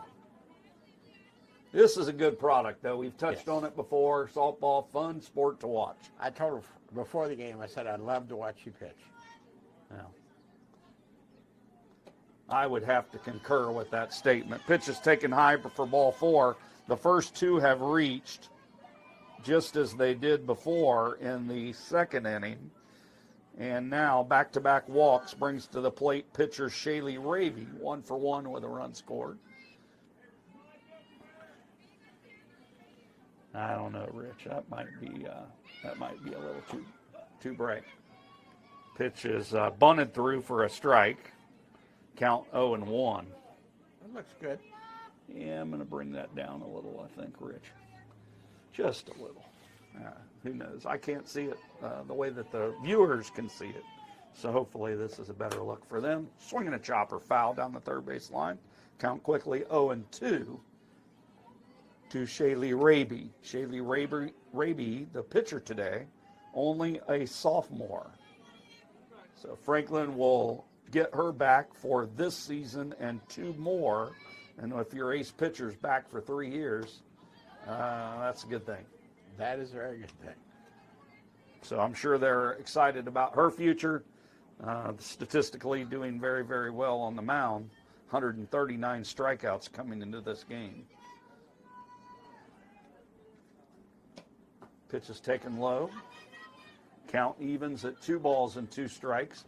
This is a good product, though. We've touched on it before. Softball, fun sport to watch. I told her before the game, I said, I'd love to watch you pitch. Now, I would have to concur with that statement. Pitch is taken high for ball 4. The first 2 have reached, just as they did before in the second inning. And now back-to-back walks brings to the plate pitcher Shaylee Raby, 1 for 1 with a run scored. I don't know, Rich. That might be a little too bright. Pitch is bunted through for a strike. Count 0-1. That looks good. Yeah, I'm going to bring that down a little, I think, Rich. Just a little. Who knows? I can't see it the way that the viewers can see it. So hopefully this is a better look for them. Swinging a chopper foul down the third base line. Count quickly 0-2 to Shaylee Raby. Shaylee Raby, the pitcher today, only a sophomore. So Franklin will get her back for this season and 2 more. And if your ace pitcher's back for 3 years, that's a good thing. That is a very good thing. So I'm sure they're excited about her future. Statistically doing very, very well on the mound. 139 strikeouts coming into this game. Pitch is taken low. Count evens at 2 balls and 2 strikes.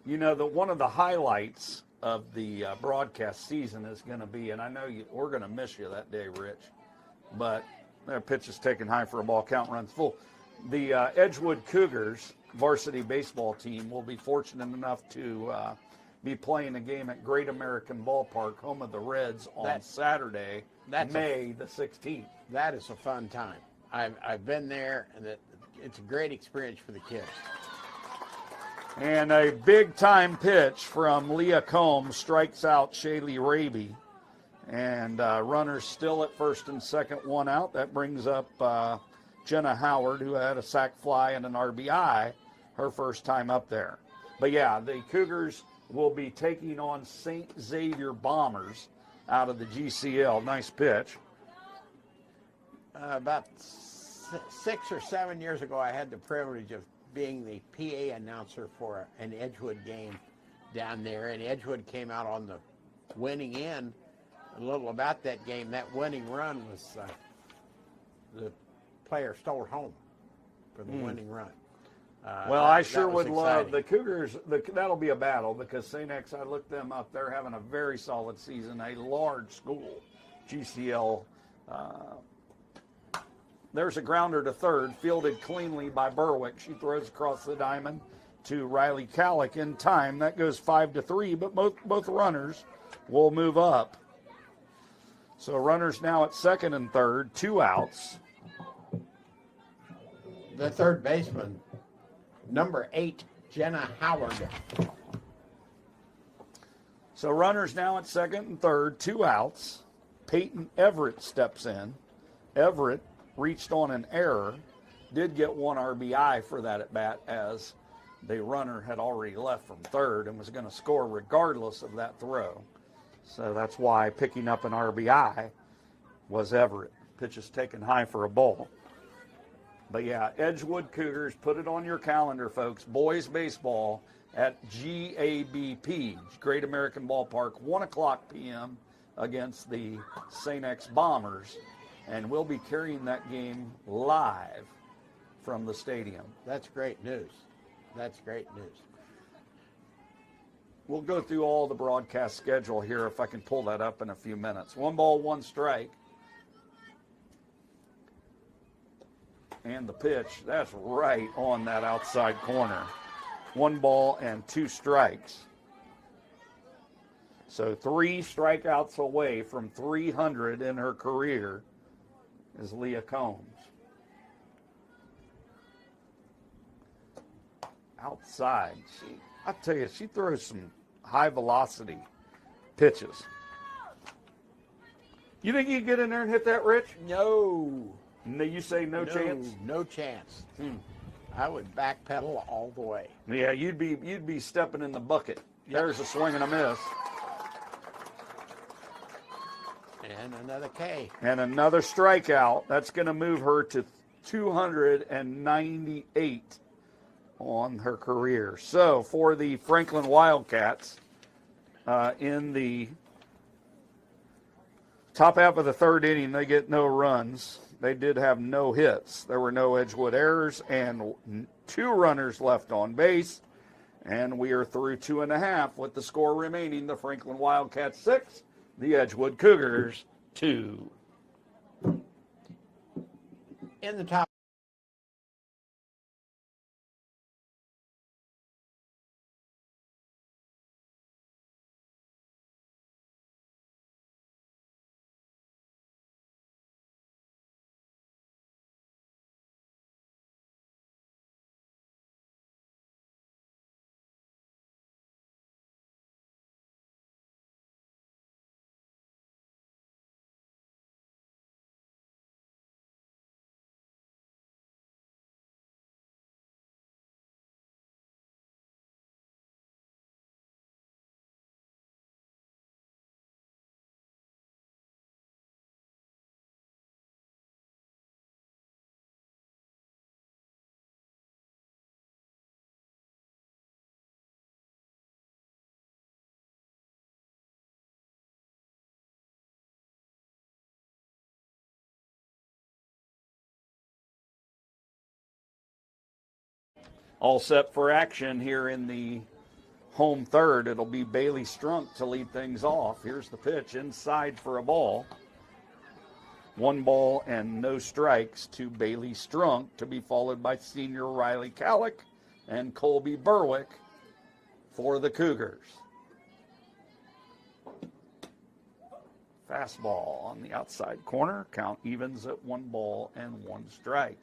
You know, one of the highlights of the broadcast season is going to be, and I know we're going to miss you that day, Rich, but their pitch is taken high for a ball, count runs full. The Edgewood Cougars varsity baseball team will be fortunate enough to be playing a game at Great American Ballpark, home of the Reds, on Saturday, May the 16th. That is a fun time. I've been there, and it's a great experience for the kids. And a big-time pitch from Leah Combs strikes out Shaylee Raby. And runners still at first and second, 1 out. That brings up Jenna Howard, who had a sac fly and an RBI her first time up there. But, yeah, the Cougars will be taking on St. Xavier Bombers out of the GCL. Nice pitch. About 6 or 7 years ago, I had the privilege of being the PA announcer for an Edgewood game down there, and Edgewood came out on the winning end. A little about that game, that winning run was the player stole home for the winning run. Well, I sure was would love exciting. the Cougars. That'll be a battle because St. X, I looked them up. They're having a very solid season, a large school, GCL. There's a grounder to third, fielded cleanly by Berwick. She throws across the diamond to Riley Calick in time. That goes 5-3, but both runners will move up. So runners now at second and third, 2 outs. The third baseman, number 8, Jenna Howard. So runners now at second and third, 2 outs. Peyton Everett steps in. Everett reached on an error, did get 1 RBI for that at bat, as the runner had already left from third and was going to score regardless of that throw. So that's why picking up an RBI was Everett. Pitch is taken high for a ball. But yeah, Edgewood Cougars, put it on your calendar, folks. Boys baseball at GABP, Great American Ballpark, 1 o'clock p.m. against the St. X Bombers. And we'll be carrying that game live from the stadium. That's great news. That's great news. We'll go through all the broadcast schedule here if I can pull that up in a few minutes. 1 ball, 1 strike. And the pitch, that's right on that outside corner. 1 ball and 2 strikes. So 3 strikeouts away from 300 in her career is Leah Combs. Outside, I tell you, she throws some high velocity pitches. You think you can get in there and hit that, Rich? No. No, you say no chance? No chance. I would backpedal all the way. Yeah, you'd be stepping in the bucket. There's a swing and a miss. And another K. And another strikeout. That's going to move her to 298 on her career. So for the Franklin Wildcats, in the top half of the third inning, they get no runs. They did have no hits. There were no Edgewood errors and 2 runners left on base. And we are through 2.5 with the score remaining. The Franklin Wildcats 6, the Edgewood Cougars 2. In the top All set for action here in the home third. It'll be Bailey Strunk to lead things off. Here's the pitch inside for a ball. 1 ball and no strikes to Bailey Strunk, to be followed by senior Riley Callick and Colby Berwick for the Cougars. Fastball on the outside corner. Count evens at 1 ball and 1 strike.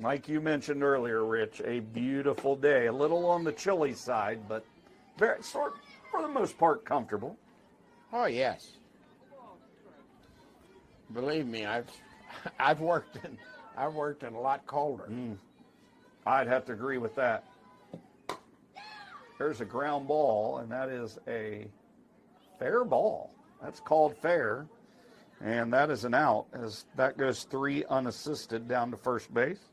Like you mentioned earlier, Rich, a beautiful day. A little on the chilly side, but very for the most part comfortable. Oh yes. Believe me, I've worked in a lot colder. I'd have to agree with that. There's a ground ball, and that is a fair ball. That's called fair, and that is an out, as that goes 3 unassisted down to first base.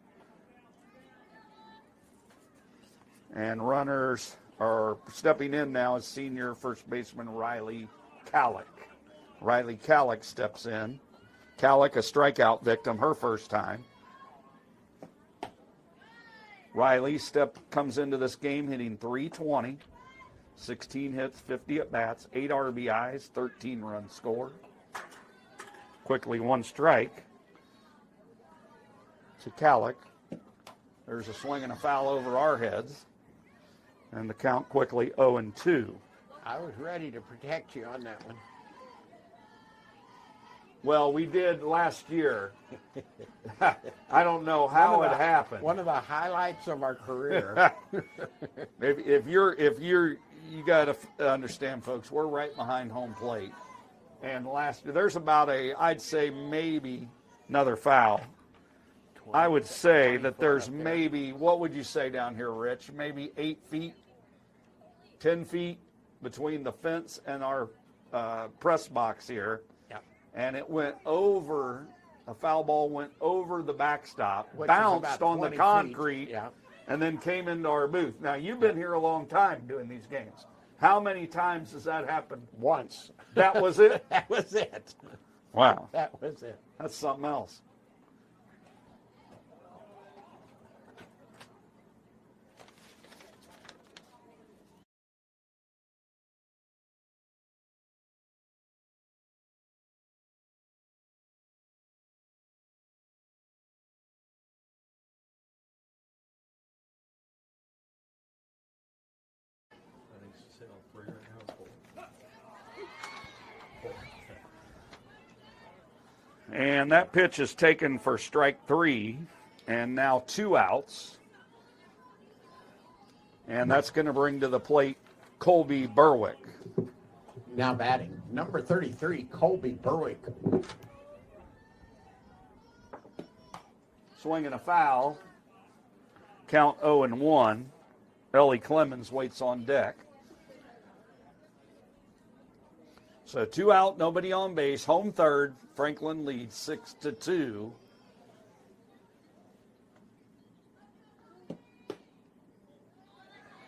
And runners are stepping in now as senior first baseman Riley Callick. Riley Callick steps in. Callick, a strikeout victim, her first time. Riley comes into this game hitting .320, 16 hits, 50 at-bats, 8 RBIs, 13 runs scored. Quickly 1 strike to Callick. There's a swing and a foul over our heads. And the count quickly 0-2. I was ready to protect you on that one. Well, we did last year. I don't know how it happened. One of the highlights of our career. if you got to understand, folks, we're right behind home plate. And last year, there's about I'd say maybe another foul. I would say that there's maybe, what would you say down here, Rich? Maybe 8 feet, 10 feet between the fence and our press box here. Yep. And it went over, a foul ball went over the backstop, Which is bounced about on the 20 concrete, feet. Yeah. and then came into our booth. Now, you've been here a long time doing these games. How many times has that happened? Once. That was it? That was it. Wow. That was it. That's something else. And that pitch is taken for strike 3, and now 2 outs. And that's going to bring to the plate Colby Berwick. Now batting, number 33, Colby Berwick. Swing and a foul. Count 0-1. Ellie Clemens waits on deck. So 2 out, nobody on base. Home third. Franklin leads 6-2.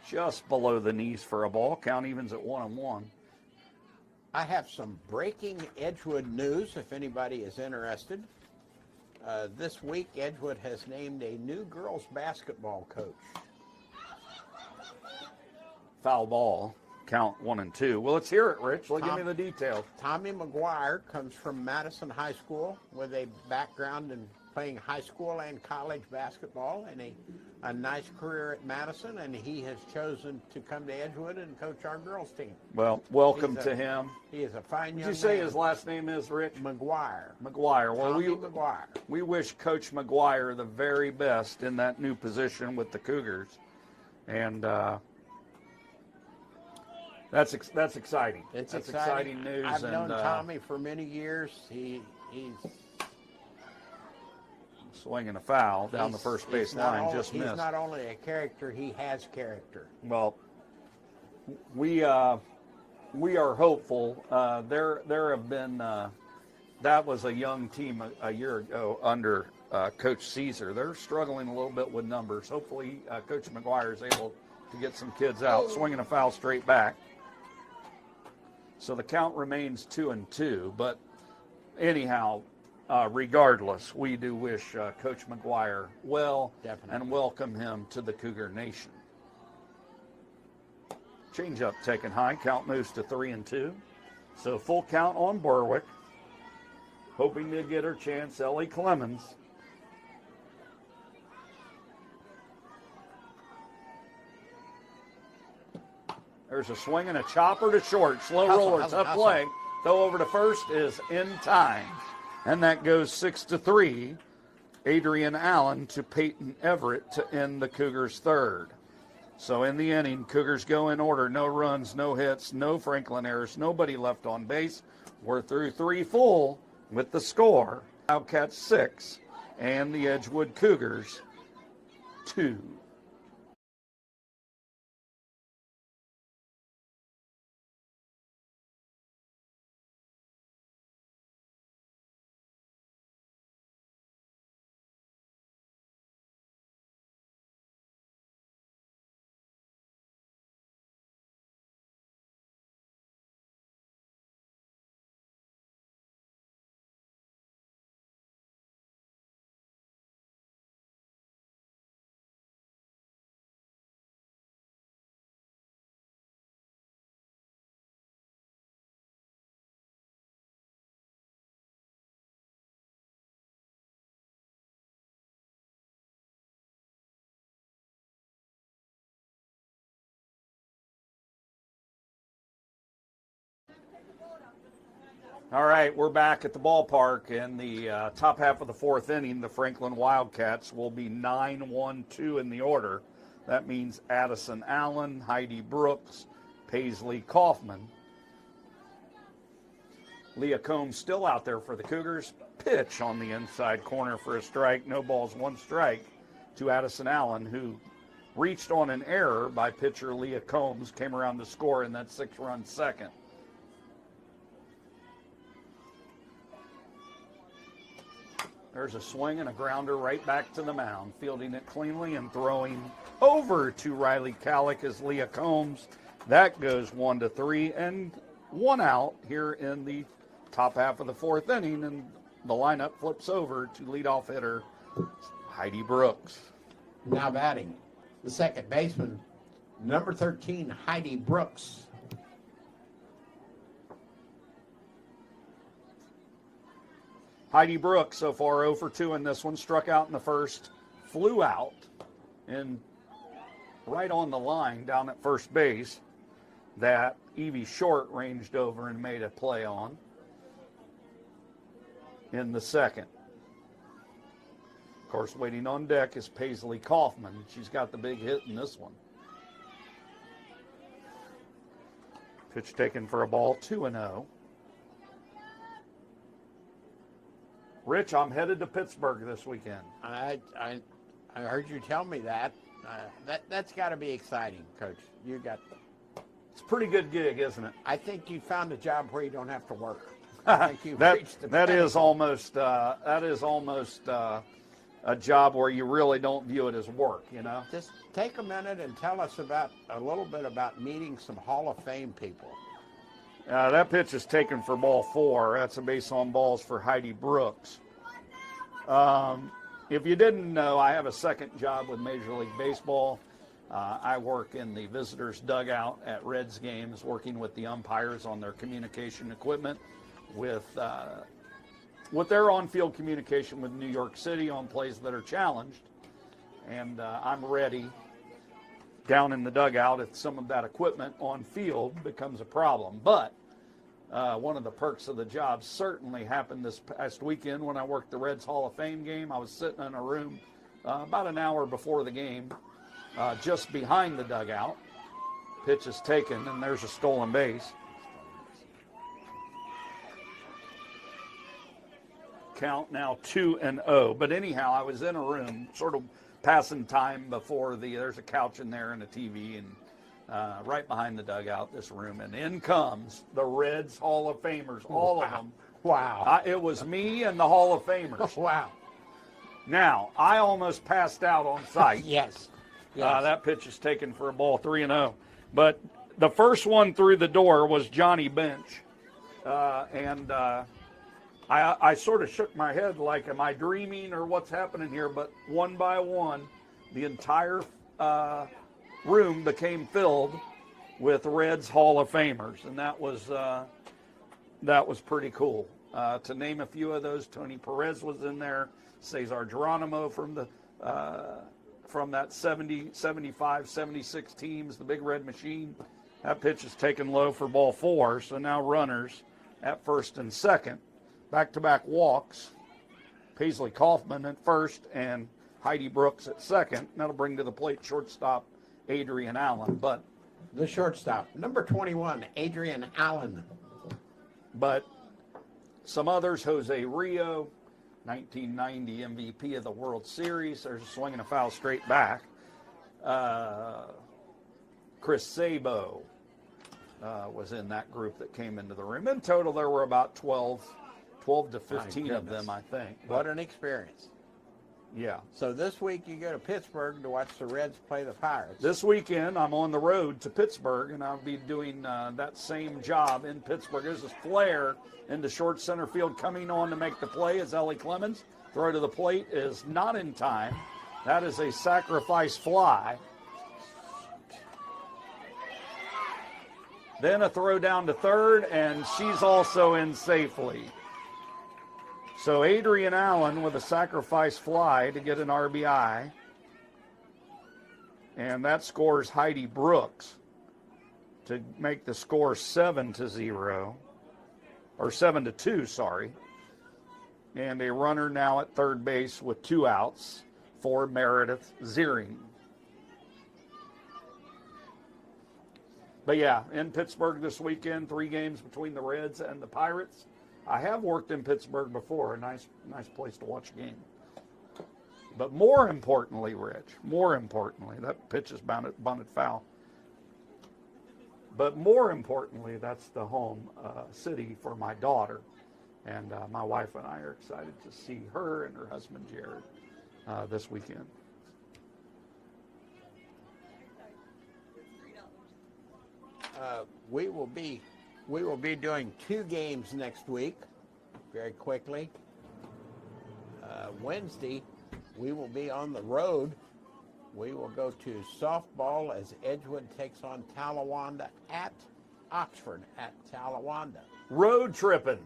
Just below the knees for a ball. Count evens at 1-1. I have some breaking Edgewood news if anybody is interested. This week, Edgewood has named a new girls basketball coach. Foul ball. Count 1-2. Well, let's hear it, Rich. Give me the details. Tommy McGuire comes from Madison High School with a background in playing high school and college basketball and a nice career at Madison, and he has chosen to come to Edgewood and coach our girls team. Well, welcome to him. He is a fine young man. Did you say his last name is, Rich? McGuire. McGuire. Well, Tommy McGuire. We wish Coach McGuire the very best in that new position with the Cougars. And that's exciting. That's exciting news. I've known Tommy for many years. He's swinging a foul down the first base line, just missed. He's not only a character, he has character. Well, we are hopeful. There have been that was a young team a year ago under Coach Caesar. They're struggling a little bit with numbers. Hopefully, Coach McGuire is able to get some kids out. Swinging a foul straight back. So the count remains 2-2. But anyhow, regardless, we do wish Coach McGuire well Definitely. and welcome him to the Cougar Nation. Change up taken high. Count moves to 3-2. So full count on Berwick. Hoping to get her chance, Ellie Clemens. There's a swing and a chopper to short. Slow roller, tough play. Throw over to first is in time. And that goes 6-3. Adrian Allen to Peyton Everett to end the Cougars' third. So in the inning, Cougars go in order. No runs, no hits, no Franklin errors, nobody left on base. We're through 3 full with the score. Wildcats 6 and the Edgewood Cougars 2. All right, we're back at the ballpark in the top half of the 4th inning. The Franklin Wildcats will be 9-1-2 in the order. That means Addison Allen, Heidi Brooks, Paisley Kaufman. Leah Combs still out there for the Cougars. Pitch on the inside corner for a strike. No balls, 1 strike to Addison Allen, who reached on an error by pitcher Leah Combs, came around to score in that 6-run second. There's a swing and a grounder right back to the mound, fielding it cleanly and throwing over to Riley Calick as Leah Combs. That goes 1-3 and 1 out here in the top half of the 4th inning, and the lineup flips over to leadoff hitter Heidi Brooks. Now batting, the second baseman, number 13, Heidi Brooks. Heidi Brooks so far 0 for 2 in this one. Struck out in the first, flew out, and right on the line down at first base that Evie Short ranged over and made a play on in the second. Of course, waiting on deck is Paisley Kaufman. She's got the big hit in this one. Pitch taken for a ball, 2-0. Rich, I'm headed to Pittsburgh this weekend. I heard you tell me that. That's got to be exciting, Coach. You got. It's a pretty good gig, isn't it? I think you found a job where you don't have to work. I think you've reached the that is pinnacle. almost a job where you really don't view it as work, you know. Just take a minute and tell us a little bit about meeting some Hall of Fame people. That pitch is taken for ball 4. That's a base on balls for Heidi Brooks. If you didn't know, I have a second job with Major League Baseball. I work in the visitors' dugout at Reds games, working with the umpires on their communication equipment, with their on-field communication with New York City on plays that are challenged. And I'm ready down in the dugout if some of that equipment on field becomes a problem. But one of the perks of the job certainly happened this past weekend when I worked the Reds Hall of Fame game. I was sitting in a room about an hour before the game, just behind the dugout. Pitch is taken, and there's a stolen base. Count now 2-0. But anyhow, I was in a room sort of passing time before there's a couch in there and a TV, and right behind the dugout, this room, and in comes the Reds Hall of Famers, all of them. Wow. It was me and the Hall of Famers. Wow. Now, I almost passed out on site. Yes. That pitch is taken for a ball, 3-0. But the first one through the door was Johnny Bench. And I sort of shook my head like, am I dreaming or what's happening here? But one by one, the entire room became filled with Reds Hall of Famers, and that was pretty cool. To name a few of those, Tony Perez was in there, Cesar Geronimo from that 70, 75, 76 teams, the Big Red Machine. That pitch is taken low for ball 4, so now runners at first and second. Back-to-back walks, Paisley Kaufman at first and Heidi Brooks at second. That'll bring to the plate shortstop Adrian Allen. But The shortstop, number 21, Adrian Allen. some others, Jose Rio, 1990 MVP of the World Series. There's a swing and a foul straight back. Chris Sabo was in that group that came into the room. In total, there were about 12 to 15 of them, I think. What an experience. Yeah. So this week you go to Pittsburgh to watch the Reds play the Pirates. This weekend, I'm on the road to Pittsburgh, and I'll be doing that same job in Pittsburgh. This is Flair into short center field coming on to make the play as Ellie Clemens. Throw to the plate is not in time. That is a sacrifice fly. Then a throw down to third, and she's also in safely. So Adrian Allen with a sacrifice fly to get an RBI. And that scores Heidi Brooks to make the score 7-0. Or 7-2, sorry. And a runner now at third base with 2 outs for Meredith Ziering. But yeah, in Pittsburgh this weekend, 3 games between the Reds and the Pirates. I have worked in Pittsburgh before, a nice place to watch a game. But more importantly, Rich, that pitch is bunted foul. But more importantly, that's the home city for my daughter. And my wife and I are excited to see her and her husband, Jared, this weekend. We will be doing 2 games next week, very quickly. Wednesday, we will be on the road. We will go to softball as Edgewood takes on Talawanda at Oxford at Talawanda. Road tripping.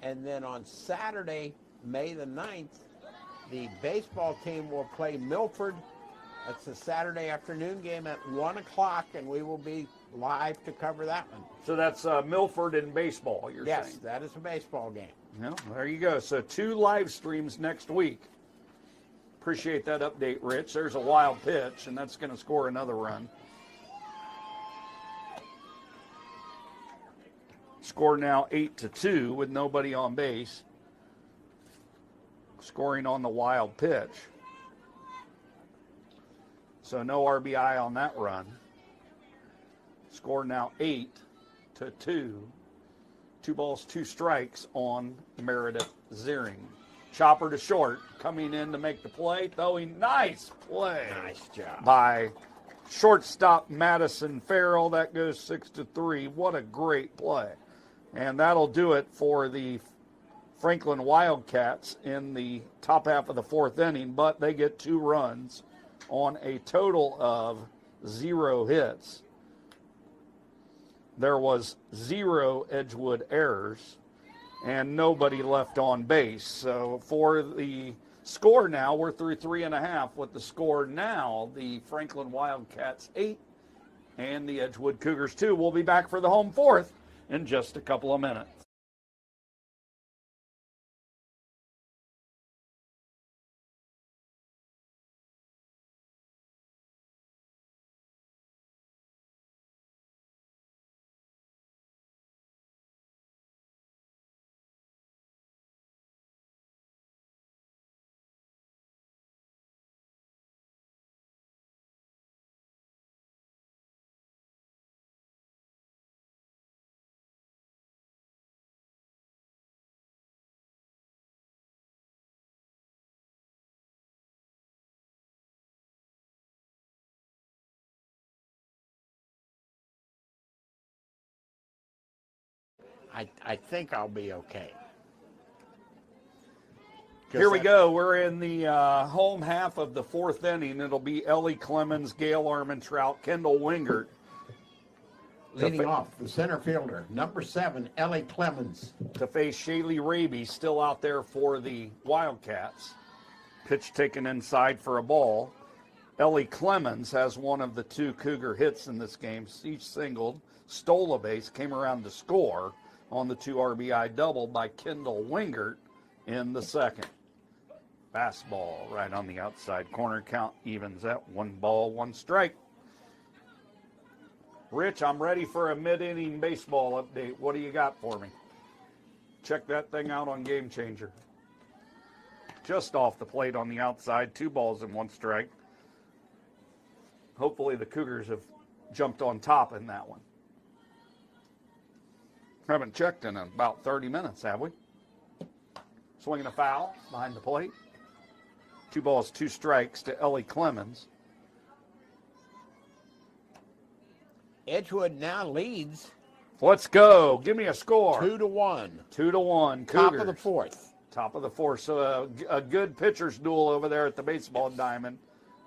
And then on Saturday, May the 9th, the baseball team will play Milford. That's a Saturday afternoon game at 1 o'clock, and we will be live to cover that one. So that's Milford in baseball, you're saying? Yes, that is a baseball game. Yeah, there you go. So 2 live streams next week. Appreciate that update, Rich. There's a wild pitch, and that's going to score another run. Score now 8-2 with nobody on base. Scoring on the wild pitch. So no RBI on that run. Score now 8-2. 2 balls, 2 strikes on Meredith Ziering. Chopper to short, coming in to make the play, throwing nice play. Nice job. By shortstop Madison Farrell. That goes 6-3. What a great play. And that'll do it for the Franklin Wildcats in the top half of the 4th inning, but they get 2 runs on a total of 0 hits. There was 0 Edgewood errors and nobody left on base. So for the score now, we're through 3.5. With the score now, the Franklin Wildcats 8 and the Edgewood Cougars 2. We'll be back for the home 4th in just a couple of minutes. I think I'll be okay. Here we go. We're in the home half of the fourth inning. It'll be Ellie Clemens, Gail Armentrout, Kendall Wingert. Leading off, the center fielder, number 7, Ellie Clemens. To face Shaylee Raby, still out there for the Wildcats. Pitch taken inside for a ball. Ellie Clemens has one of the 2 Cougar hits in this game. Each singled, stole a base, came around to score on the 2 RBI double by Kendall Wingert in the second. Fastball right on the outside corner. Count evens at 1 ball, 1 strike. Rich, I'm ready for a mid-inning baseball update. What do you got for me? Check that thing out on Game Changer. Just off the plate on the outside, 2 balls and 1 strike. Hopefully the Cougars have jumped on top in that one. Haven't checked in about 30 minutes, have we? Swinging a foul behind the plate. 2 balls, 2 strikes to Ellie Clemens. Edgewood now leads Let's go. Give me a score. 2-1. 2-1. Cougars. Top of the fourth. Top of the fourth. So a good pitcher's duel over there at the baseball diamond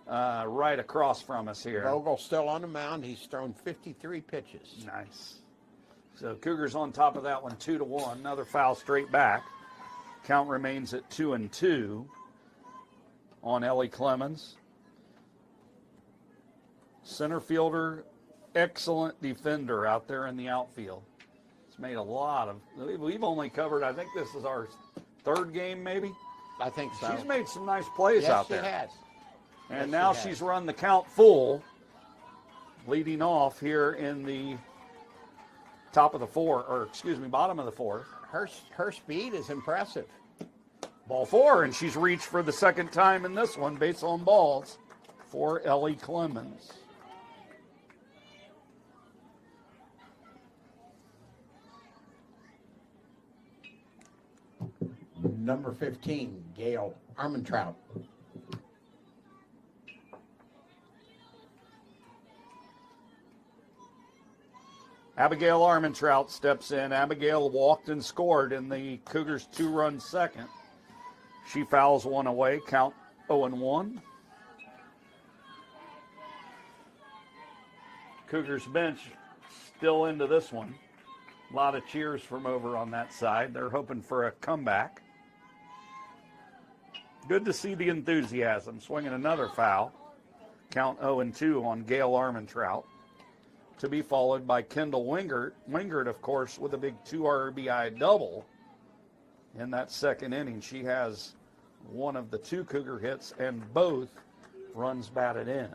right across from us here. Vogel's still on the mound. He's thrown 53 pitches. Nice. So Cougars on top of that one, 2-1. Another foul straight back. Count remains at 2-2 on Ellie Clemens. Center fielder, excellent defender out there in the outfield. It's made a lot of, we've only covered, I think this is our 3rd game maybe. I think so. She's made some nice plays out there. Yes, she has. And Yes, now she has. she's run the count full, leading off here in the bottom of the 4th. Her speed is impressive. Ball 4, and she's reached for the 2nd time in this one, base on balls for Ellie Clemens. Number 15, Gail Armentrout. Abigail Armentrout steps in. Abigail walked and scored in the Cougars' 2-run second. She fouls one away, count 0-1. Cougars bench still into this one. A lot of cheers from over on that side. They're hoping for a comeback. Good to see the enthusiasm. Swinging another foul. Count 0-2 on Gail Armentrout. To be followed by Kendall Wingert. Wingert, of course, with a big 2 RBI double in that second inning. She has one of the 2 Cougar hits and both runs batted in.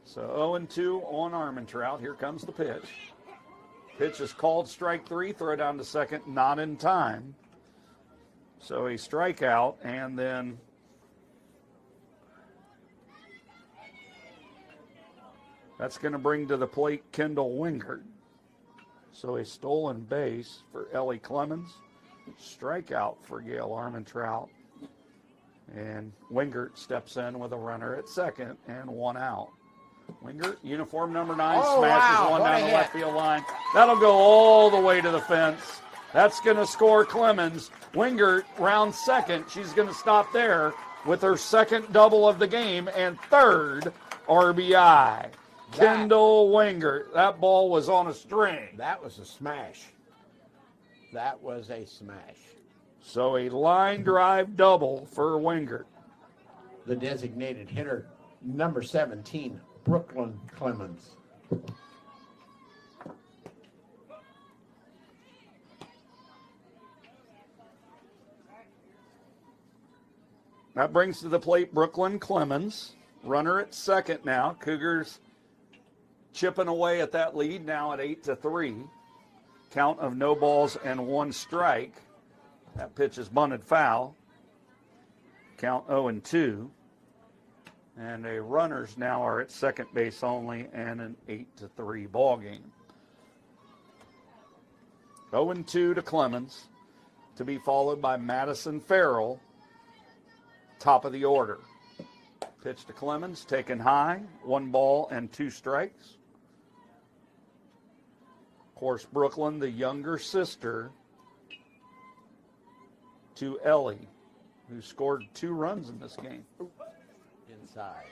So 0-2 on Armentrout. Here comes the pitch. Pitch is called strike 3. Throw down to second, not in time. So a strikeout, and then that's going to bring to the plate Kendall Wingert. So a stolen base for Ellie Clemens. Strikeout for Gail Armentrout. And Wingert steps in with a runner at second and 1 out. Wingert, uniform number 9, smashes one down the left field line. That'll go all the way to the fence. That's going to score Clemens. Wingert, round second. She's going to stop there with her 2nd double of the game and 3rd RBI. Kendall Wingert. That ball was on a string. That was a smash. That was a smash. So a line drive double for Wingert. The designated hitter, number 17, Brooklyn Clemens. That brings to the plate Brooklyn Clemens. Runner at second now. Cougars chipping away at that lead now at 8-3. Count of no balls and 1 strike. That pitch is bunted foul. Count 0-2. And a runners now are at second base only and an 8-3 ball game. 0-2 to Clemens, to be followed by Madison Farrell, top of the order. Pitch to Clemens, taken high, 1 ball and 2 strikes. Of course, Brooklyn, the younger sister to Ellie, who scored 2 runs in this game. Inside.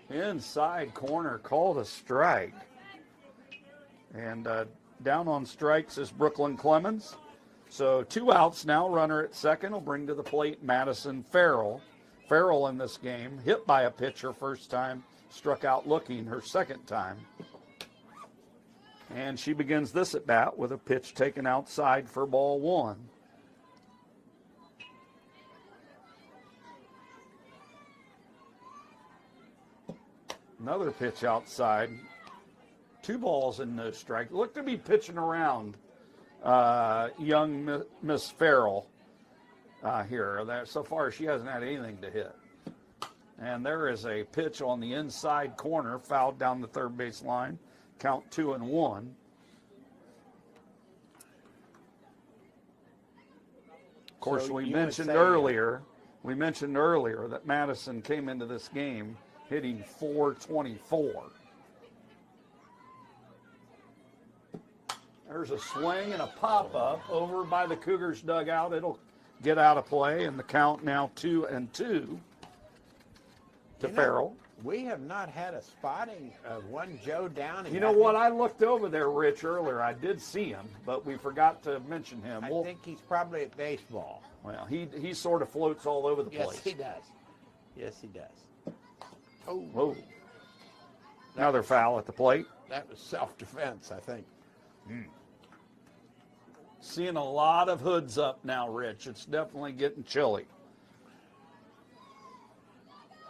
Inside corner, called a strike. And down on strikes is Brooklyn Clemens. So 2 outs now. Runner at second will bring to the plate Madison Farrell. Farrell in this game, hit by a pitcher first time, struck out looking her second time. And she begins this at bat with a pitch taken outside for ball 1. Another pitch outside. 2 balls and no strike. Look to be pitching around young Miss Farrell here. So far, she hasn't had anything to hit. And there is a pitch on the inside corner, fouled down the third base line. Count 2-1. Of course, So we you mentioned would say, earlier that Madison came into this game hitting .424. There's a swing and a pop-up over by the Cougars' dugout. It'll get out of play, and the count now 2-2 to Farrell. We have not had a spotting of one Joe Downing. You know what? I looked over there, Rich, earlier. I did see him, but we forgot to mention him. I think he's probably at baseball. Well, he sort of floats all over the place. Yes, he does. Yes, he does. Oh, Whoa. Another foul at the plate. that was self-defense, I think. Seeing a lot of hoods up now, Rich. It's definitely getting chilly.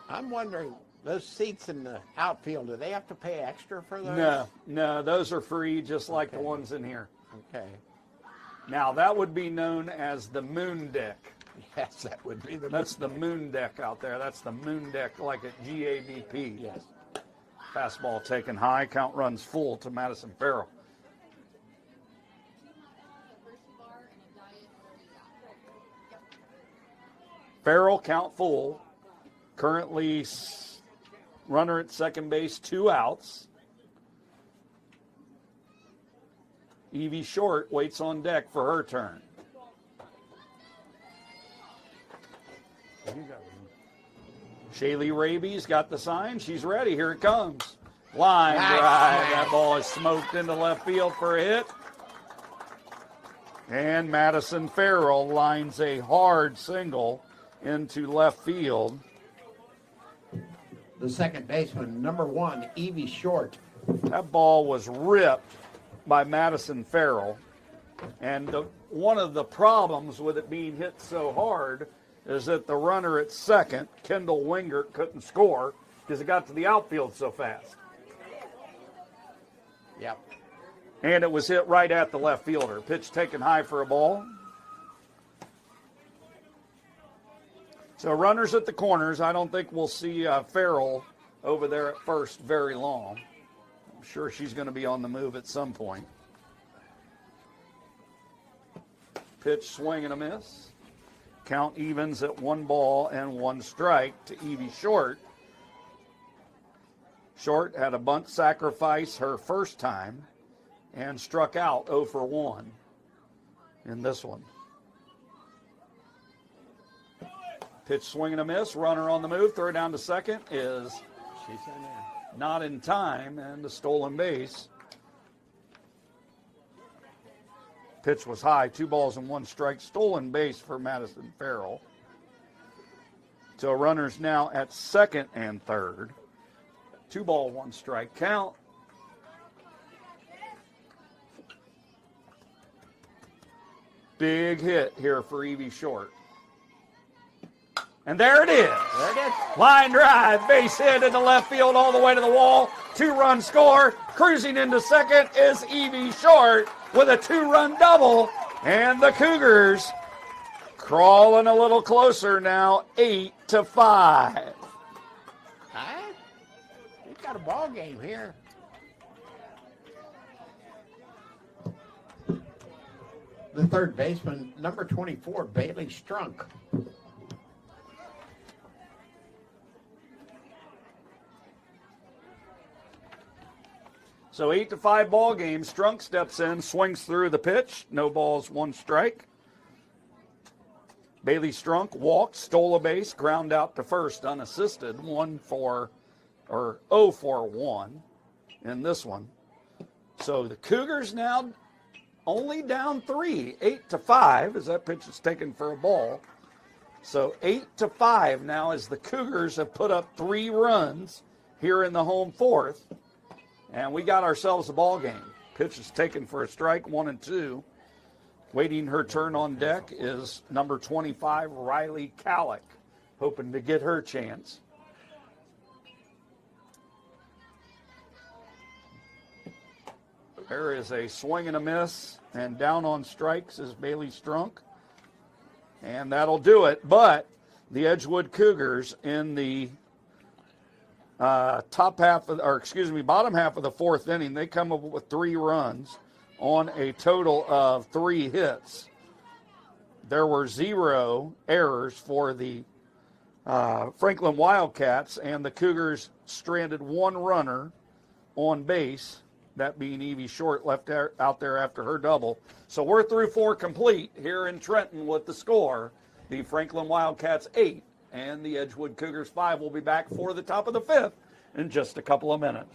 I'm wondering, those seats in the outfield, do they have to pay extra for those? No, those are free, just like the Okay. ones in here. Okay. Now, that would be known as the moon deck. Yes, that would be the. That's the moon deck out there. That's the moon deck like at GABP. Yes. Fastball taken high. Count runs full to Madison Farrell. Farrell, count full. Currently runner at second base, 2 outs. Evie Short waits on deck for her turn. Shaylee Raby's got the sign. She's ready. Here it comes. Line drive. That ball is smoked into left field for a hit. And Madison Farrell lines a hard single into left field. The second baseman, number 1, Evie Short. That ball was ripped by Madison Farrell. And one of the problems with it being hit so hard is that the runner at second, Kendall Wingert, couldn't score because it got to the outfield so fast. Yep. And it was hit right at the left fielder. Pitch taken high for a ball. So runners at the corners. I don't think we'll see Farrell over there at first very long. I'm sure she's going to be on the move at some point. Pitch, swing and a miss. Count evens at 1 ball and 1 strike to Evie Short. Short had a bunt sacrifice her first time and struck out 0 for 1 in this one. Pitch, swing and a miss. Runner on the move. Throw down to second is She's in there. not in time, and a stolen base. Pitch was high. 2 balls and 1 strike. Stolen base for Madison Farrell. So runners now at second and third. 2 ball, 1 strike count. Big hit here for Evie Short. And there it is. There it is. Line drive, base hit into left field all the way to the wall. 2-run score. Cruising into second is Evie Short with a 2-run double. And the Cougars crawling a little closer now, 8-5. Huh? We've got a ball game here. The third baseman, number 24, Bailey Strunk. So 8-5 ball game. Strunk steps in, swings through the pitch. No balls, 1 strike. Bailey Strunk walked, stole a base, ground out to first unassisted. 0 for 1 in this one. So the Cougars now only down 3, 8-5, as that pitch is taken for a ball. So 8-5 now as the Cougars have put up 3 runs here in the home fourth. And we got ourselves a ball game. Pitch is taken for a strike, 1-2. Waiting her turn on deck is number 25, Riley Calick, hoping to get her chance. There is a swing and a miss, and down on strikes is Bailey Strunk. And that'll do it. But the Edgewood Cougars in the bottom half of the 4th inning, they come up with 3 runs on a total of 3 hits. There were 0 errors for the Franklin Wildcats, and the Cougars stranded 1 runner on base, that being Evie Short, left out there after her double. So we're through 4 complete here in Trenton with the score. The Franklin Wildcats 8 and the Edgewood Cougars 5. Will be back for the top of the 5th in just a couple of minutes.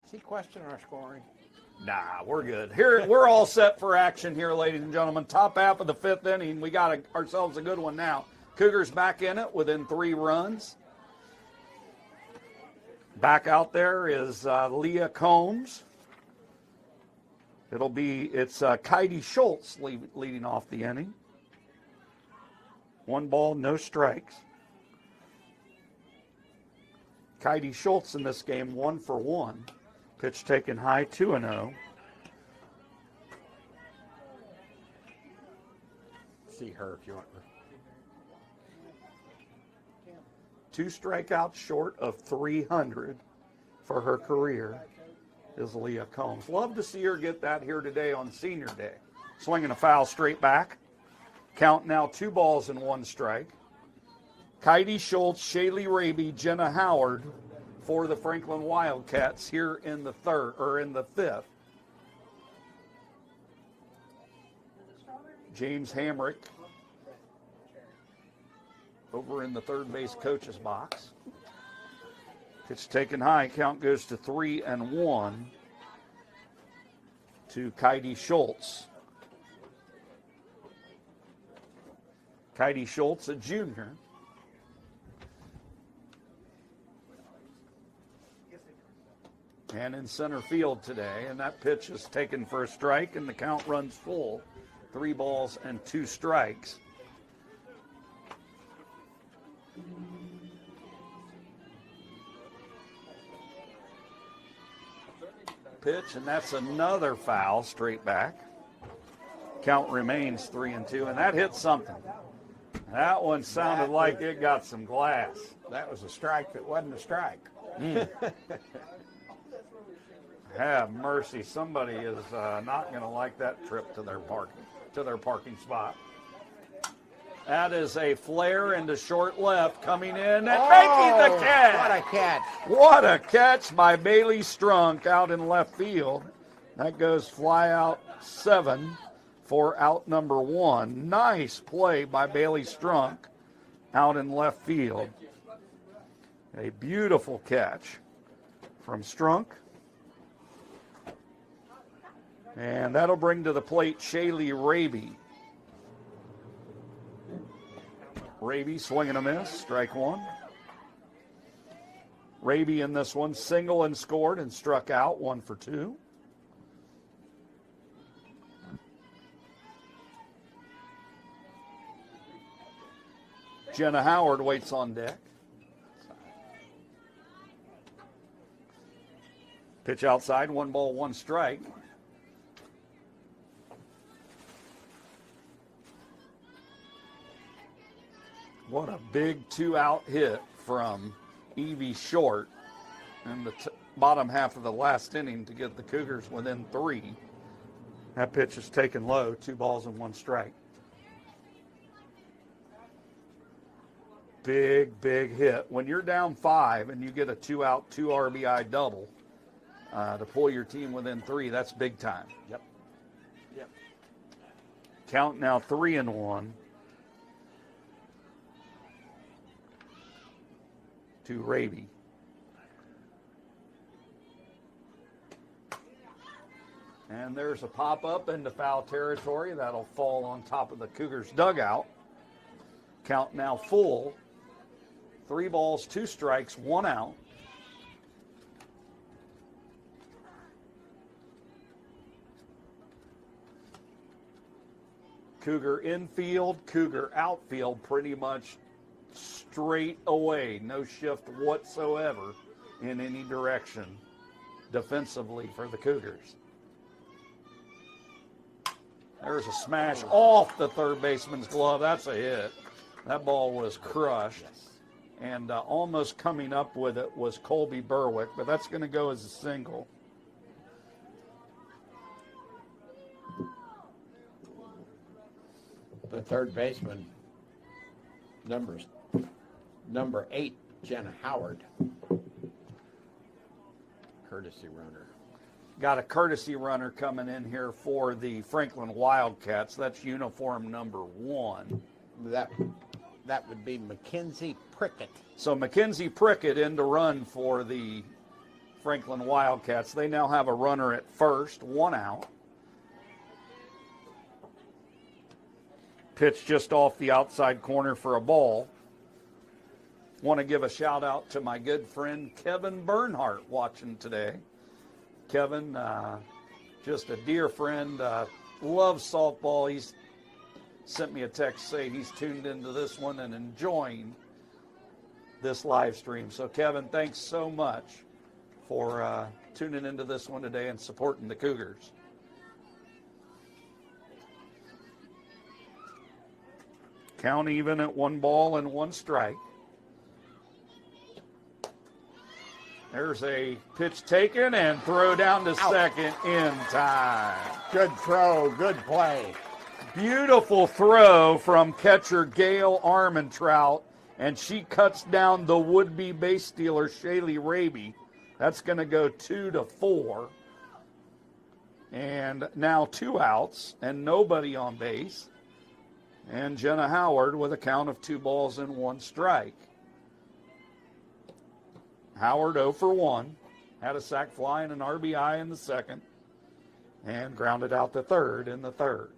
Is he questioning our scoring? Nah, we're good. Here, we're all set for action here, ladies and gentlemen. Top half of the 5th inning. We got ourselves a good one now. Cougars back in it within 3 runs. Back out there is Leah Combs. It's Kaidi Schultz leading off the inning. 1 ball, no strikes. Kaidi Schultz in this game 1 for 1. Pitch taken high, 2-0. See her if you want. 2 strikeouts short of 300 for her career is Leah Combs. Love to see her get that here today on Senior Day. Swinging a foul straight back. Count now 2 balls and 1 strike. Kaidi Schultz, Shaylee Raby, Jenna Howard for the Franklin Wildcats here in the 5th. James Hamrick over in the third base coach's box. Pitch taken high. Count goes to 3-1 to Kaidi Schultz. Kaidi Schultz, a junior. And in center field today, and that pitch is taken for a strike, and the count runs full. 3 balls and 2 strikes. Pitch, and that's another foul straight back. Count remains 3-2, and that hit something. That one sounded like it got some glass. That was a strike that wasn't a strike. Have mercy. Somebody is not going to like that trip to their parking spot. That is a flare into short left coming in and making the catch. What a catch. What a catch by Bailey Strunk out in left field. That goes fly out 7 for out number 1. Nice play by Bailey Strunk out in left field. A beautiful catch from Strunk. And that'll bring to the plate Shaylee Raby. Raby swinging a miss, strike 1. Raby in this one, single and scored and struck out, 1 for 2. Jenna Howard waits on deck. Pitch outside, 1 ball, 1 strike. What a big 2-out hit from Evie Short in the bottom half of the last inning to get the Cougars within 3. That pitch is taken low, 2 balls and 1 strike. Big, big hit. When you're down 5 and you get a 2-out, 2 RBI double to pull your team within 3, that's big time. Yep. Count now 3-1 to Raby. And there's a pop-up into foul territory. That'll fall on top of the Cougars' dugout. Count now full. 3 balls, 2 strikes, 1 out. Cougar infield, Cougar outfield pretty much straight away. No shift whatsoever in any direction defensively for the Cougars. There's a smash off the third baseman's glove. That's a hit. That ball was crushed. And almost coming up with it was Colby Berwick, but that's going to go as a single. The third baseman, number 8, Jenna Howard. Courtesy runner. Got a courtesy runner coming in here for the Franklin Wildcats. That's uniform number 1. That would be Mackenzie Prickett. So Mackenzie Prickett in to run for the Franklin Wildcats. They now have a runner at first, 1 out. Pitch just off the outside corner for a ball. Want to give a shout out to my good friend Kevin Bernhardt watching today. Kevin, just a dear friend, loves softball. He's sent me a text saying he's tuned into this one and enjoying this live stream. So Kevin, thanks so much for tuning into this one today and supporting the Cougars. Count even at 1 ball and 1 strike. There's a pitch taken and throw down to second in time. Good throw, good play. Beautiful throw from catcher Gail Armentrout, and she cuts down the would-be base stealer Shaylee Raby. That's going to go 2-4. And now 2 outs and nobody on base. And Jenna Howard with a count of 2 balls and 1 strike. Howard 0 for 1. Had a sac fly and an RBI in the second. And grounded out to third in the third.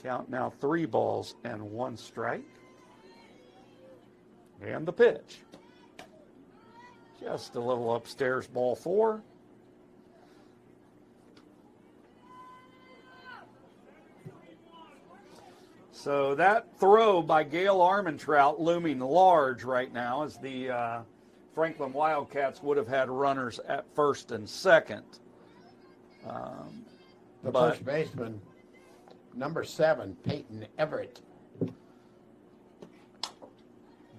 Count now 3 balls and 1 strike. And the pitch. Just a little upstairs, ball 4. So that throw by Gail Armentrout looming large right now, as the Franklin Wildcats would have had runners at first and second. The first baseman, number 7, Peyton Everett.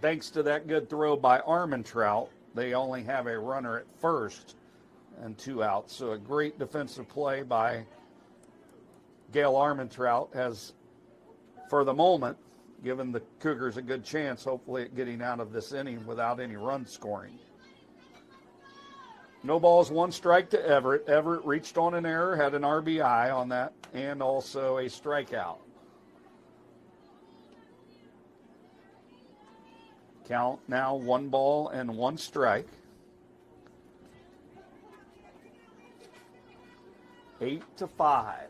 Thanks to that good throw by Armentrout, they only have a runner at first and 2 outs. So a great defensive play by Gail Armentrout has, for the moment, given the Cougars a good chance, hopefully, at getting out of this inning without any run scoring. No balls, 1 strike to Everett. Everett reached on an error, had an RBI on that, and also a strikeout. Count now 1 ball and 1 strike. 8-5.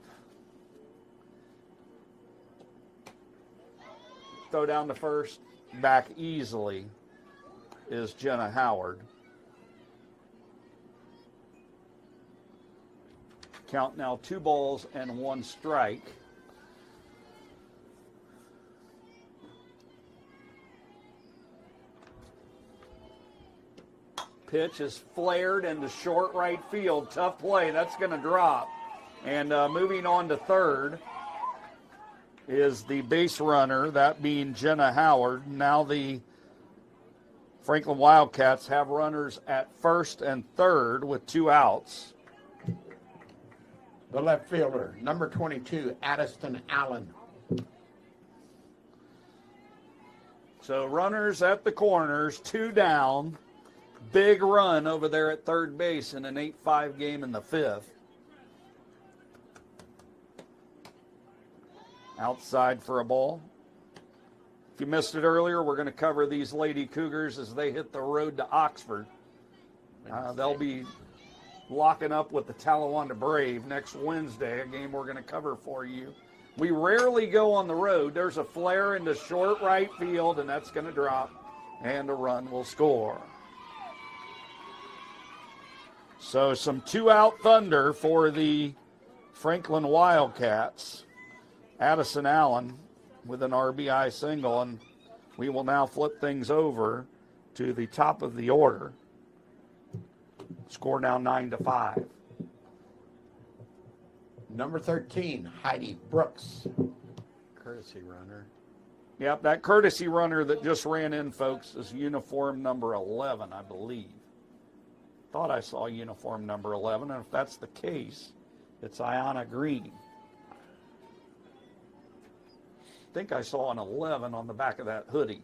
Throw down to first, back easily is Jenna Howard. Count now 2 balls and 1 strike. Pitch is flared into short right field. Tough play. That's going to drop. And moving on to third is the base runner, that being Jenna Howard. Now the Franklin Wildcats have runners at first and third with 2 outs. The left fielder, number 22, Addiston Allen. So runners at the corners, 2 down. Big run over there at third base in an 8-5 game in the 5th. Outside for a ball. If you missed it earlier, we're going to cover these Lady Cougars as they hit the road to Oxford. They'll be locking up with the Talawanda Brave next Wednesday, a game we're going to cover for you. We rarely go on the road. There's a flare into short right field, and that's going to drop, and a run will score. So some 2-out thunder for the Franklin Wildcats. Addison Allen with an RBI single, and we will now flip things over to the top of the order. Score now 9-5. Number 13, Heidi Brooks. Courtesy runner. Yep, that courtesy runner that just ran in, folks, is uniform number 11, I believe. Thought I saw uniform number 11, and if that's the case, it's Ayanna Green. I think I saw an 11 on the back of that hoodie.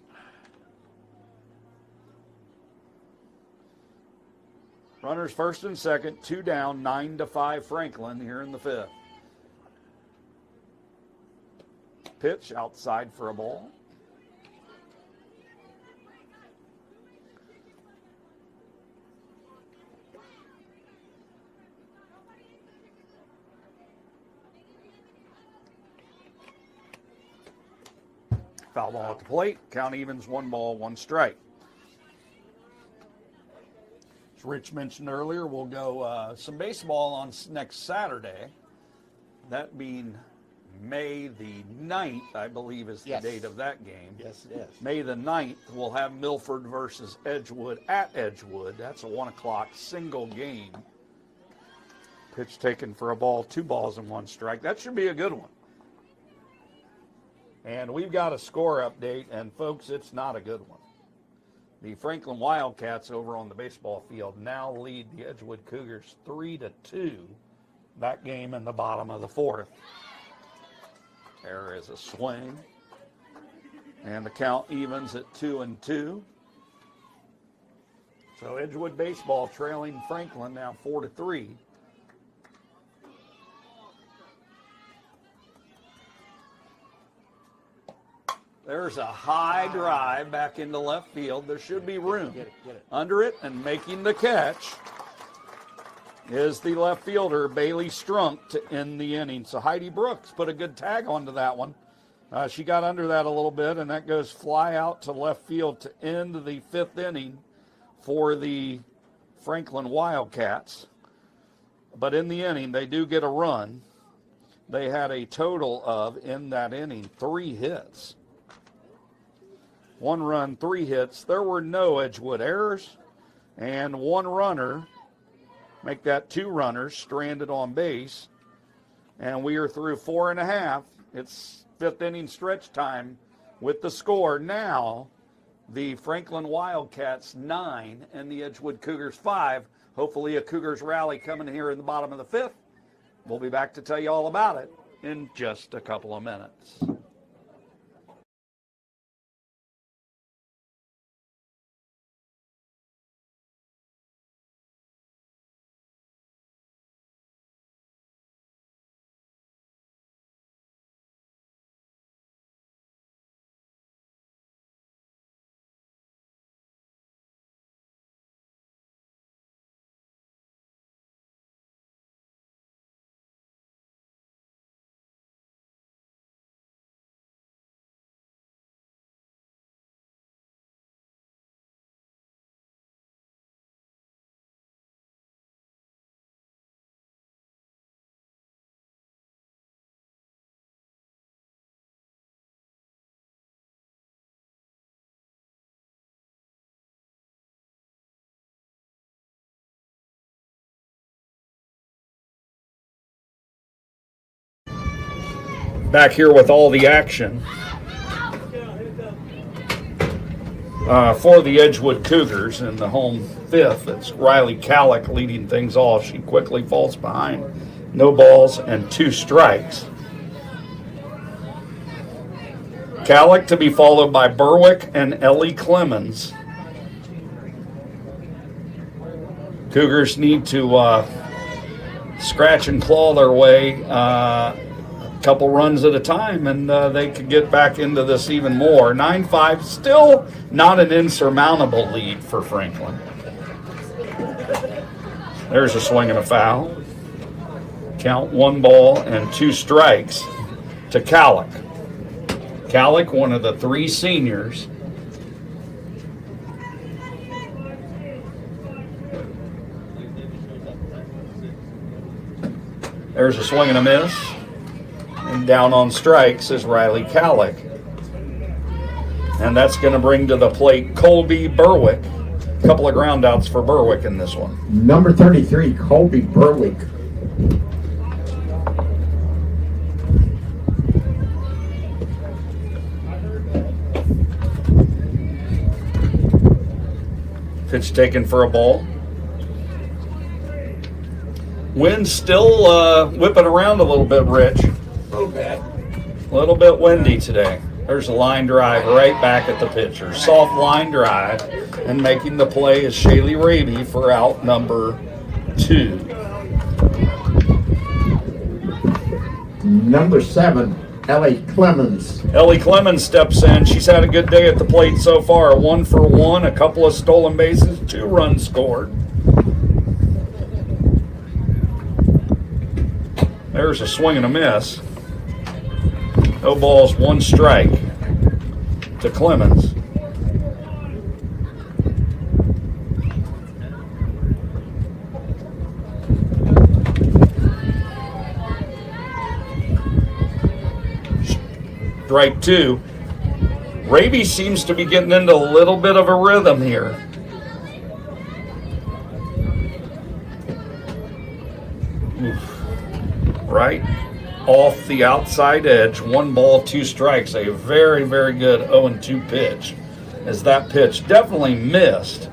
Runners first and second, 2 down, 9-5 Franklin here in the 5th. Pitch outside for a ball. Foul ball at the plate. Count evens, 1 ball, 1 strike. As Rich mentioned earlier, we'll go some baseball on next Saturday. That being May the 9th, I believe, is the date of that game. Yes, it is. May the 9th, we'll have Milford versus Edgewood at Edgewood. That's a 1 o'clock single game. Pitch taken for a ball, 2 balls and 1 strike. That should be a good one. And we've got a score update, and folks, it's not a good one. The Franklin Wildcats over on the baseball field now lead the Edgewood Cougars 3-2. That game in the bottom of the 4th. There is a swing. And the count evens at 2-2. So Edgewood baseball trailing Franklin now 4-3. There's a high drive back into left field. There should be room. Get it. Under it, and making the catch is the left fielder, Bailey Strunk, to end the inning. So Heidi Brooks put a good tag onto that one. She got under that a little bit, and that goes fly out to left field to end the 5th inning for the Franklin Wildcats. But in the inning, they do get a run. They had a total of, in that inning, 3 hits. 1 run, 3 hits. There were no Edgewood errors, and 1 runner, make that 2 runners, stranded on base. And we are through 4 1/2. It's 5th inning stretch time with the score. Now, the Franklin Wildcats 9 and the Edgewood Cougars 5. Hopefully a Cougars rally coming here in the bottom of the 5th. We'll be back to tell you all about it in just a couple of minutes. back here with all the action for the Edgewood Cougars in the home fifth. It's Riley Calick leading things off. She quickly falls behind. No balls and 2 strikes. Calick to be followed by Berwick and Ellie Clemens. Cougars need to scratch and claw their way a couple runs at a time, and they could get back into this even more. 9-5, still not an insurmountable lead for Franklin. There's a swing and a foul. Count 1 ball and 2 strikes to Calick. Calick, one of the 3 seniors. There's a swing and a miss. And down on strikes is Riley Calick. And that's going to bring to the plate Colby Berwick. A couple of ground outs for Berwick in this one. Number 33, Colby Berwick. Pitch taken for a ball. Wind still whipping around a little bit, Rich. A little bit. A little bit windy today. There's a line drive right back at the pitcher. Soft line drive, and making the play is Shaylee Raby for out number 2. Number 7, Ellie Clemens. Ellie Clemens steps in. She's had a good day at the plate so far. 1 for 1, a couple of stolen bases, 2 runs scored. There's a swing and a miss. No balls, 1 strike to Clemens. Strike 2. Raby seems to be getting into a little bit of a rhythm here. Oof. Right off the outside edge, 1 ball, 2 strikes. A very, very good 0-2 pitch. As that pitch definitely missed,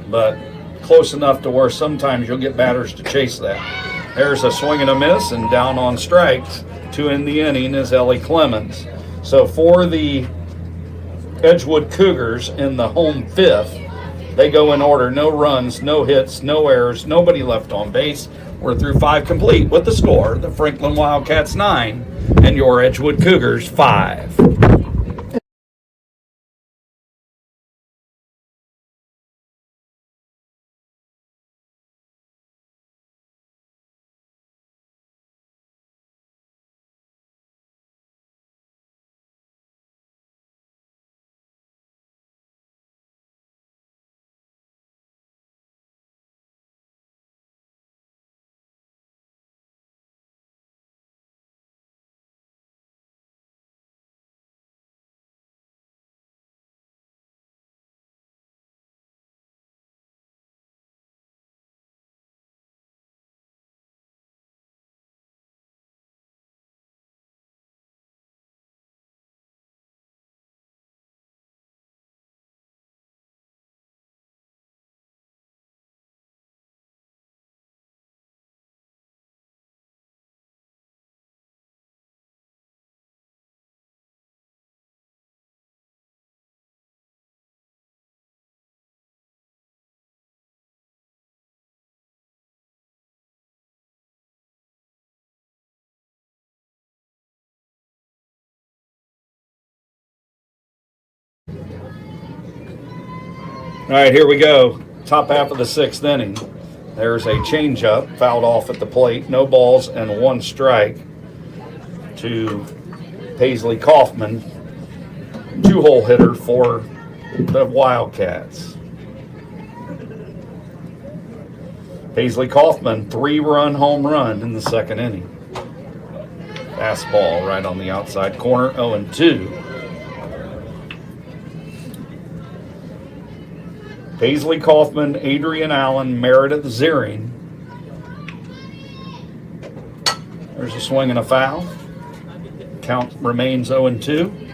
but close enough to where sometimes you'll get batters to chase that. There's a swing and a miss, and down on strikes to end the inning is Ellie Clemens. So for the Edgewood Cougars in the home fifth, they go in order. No runs, no hits, no errors, nobody left on base. We're through 5 complete with the score, the Franklin Wildcats 9 and your Edgewood Cougars 5. All right, here we go. Top half of the 6th inning. There's a changeup fouled off at the plate. No balls and 1 strike to Paisley Kaufman, 2-hole hitter for the Wildcats. Paisley Kaufman, 3-run home run in the 2nd inning. Fastball right on the outside corner, 0-2. Paisley Kaufman, Adrian Allen, Meredith Ziering. There's a swing and a foul. Count remains 0-2.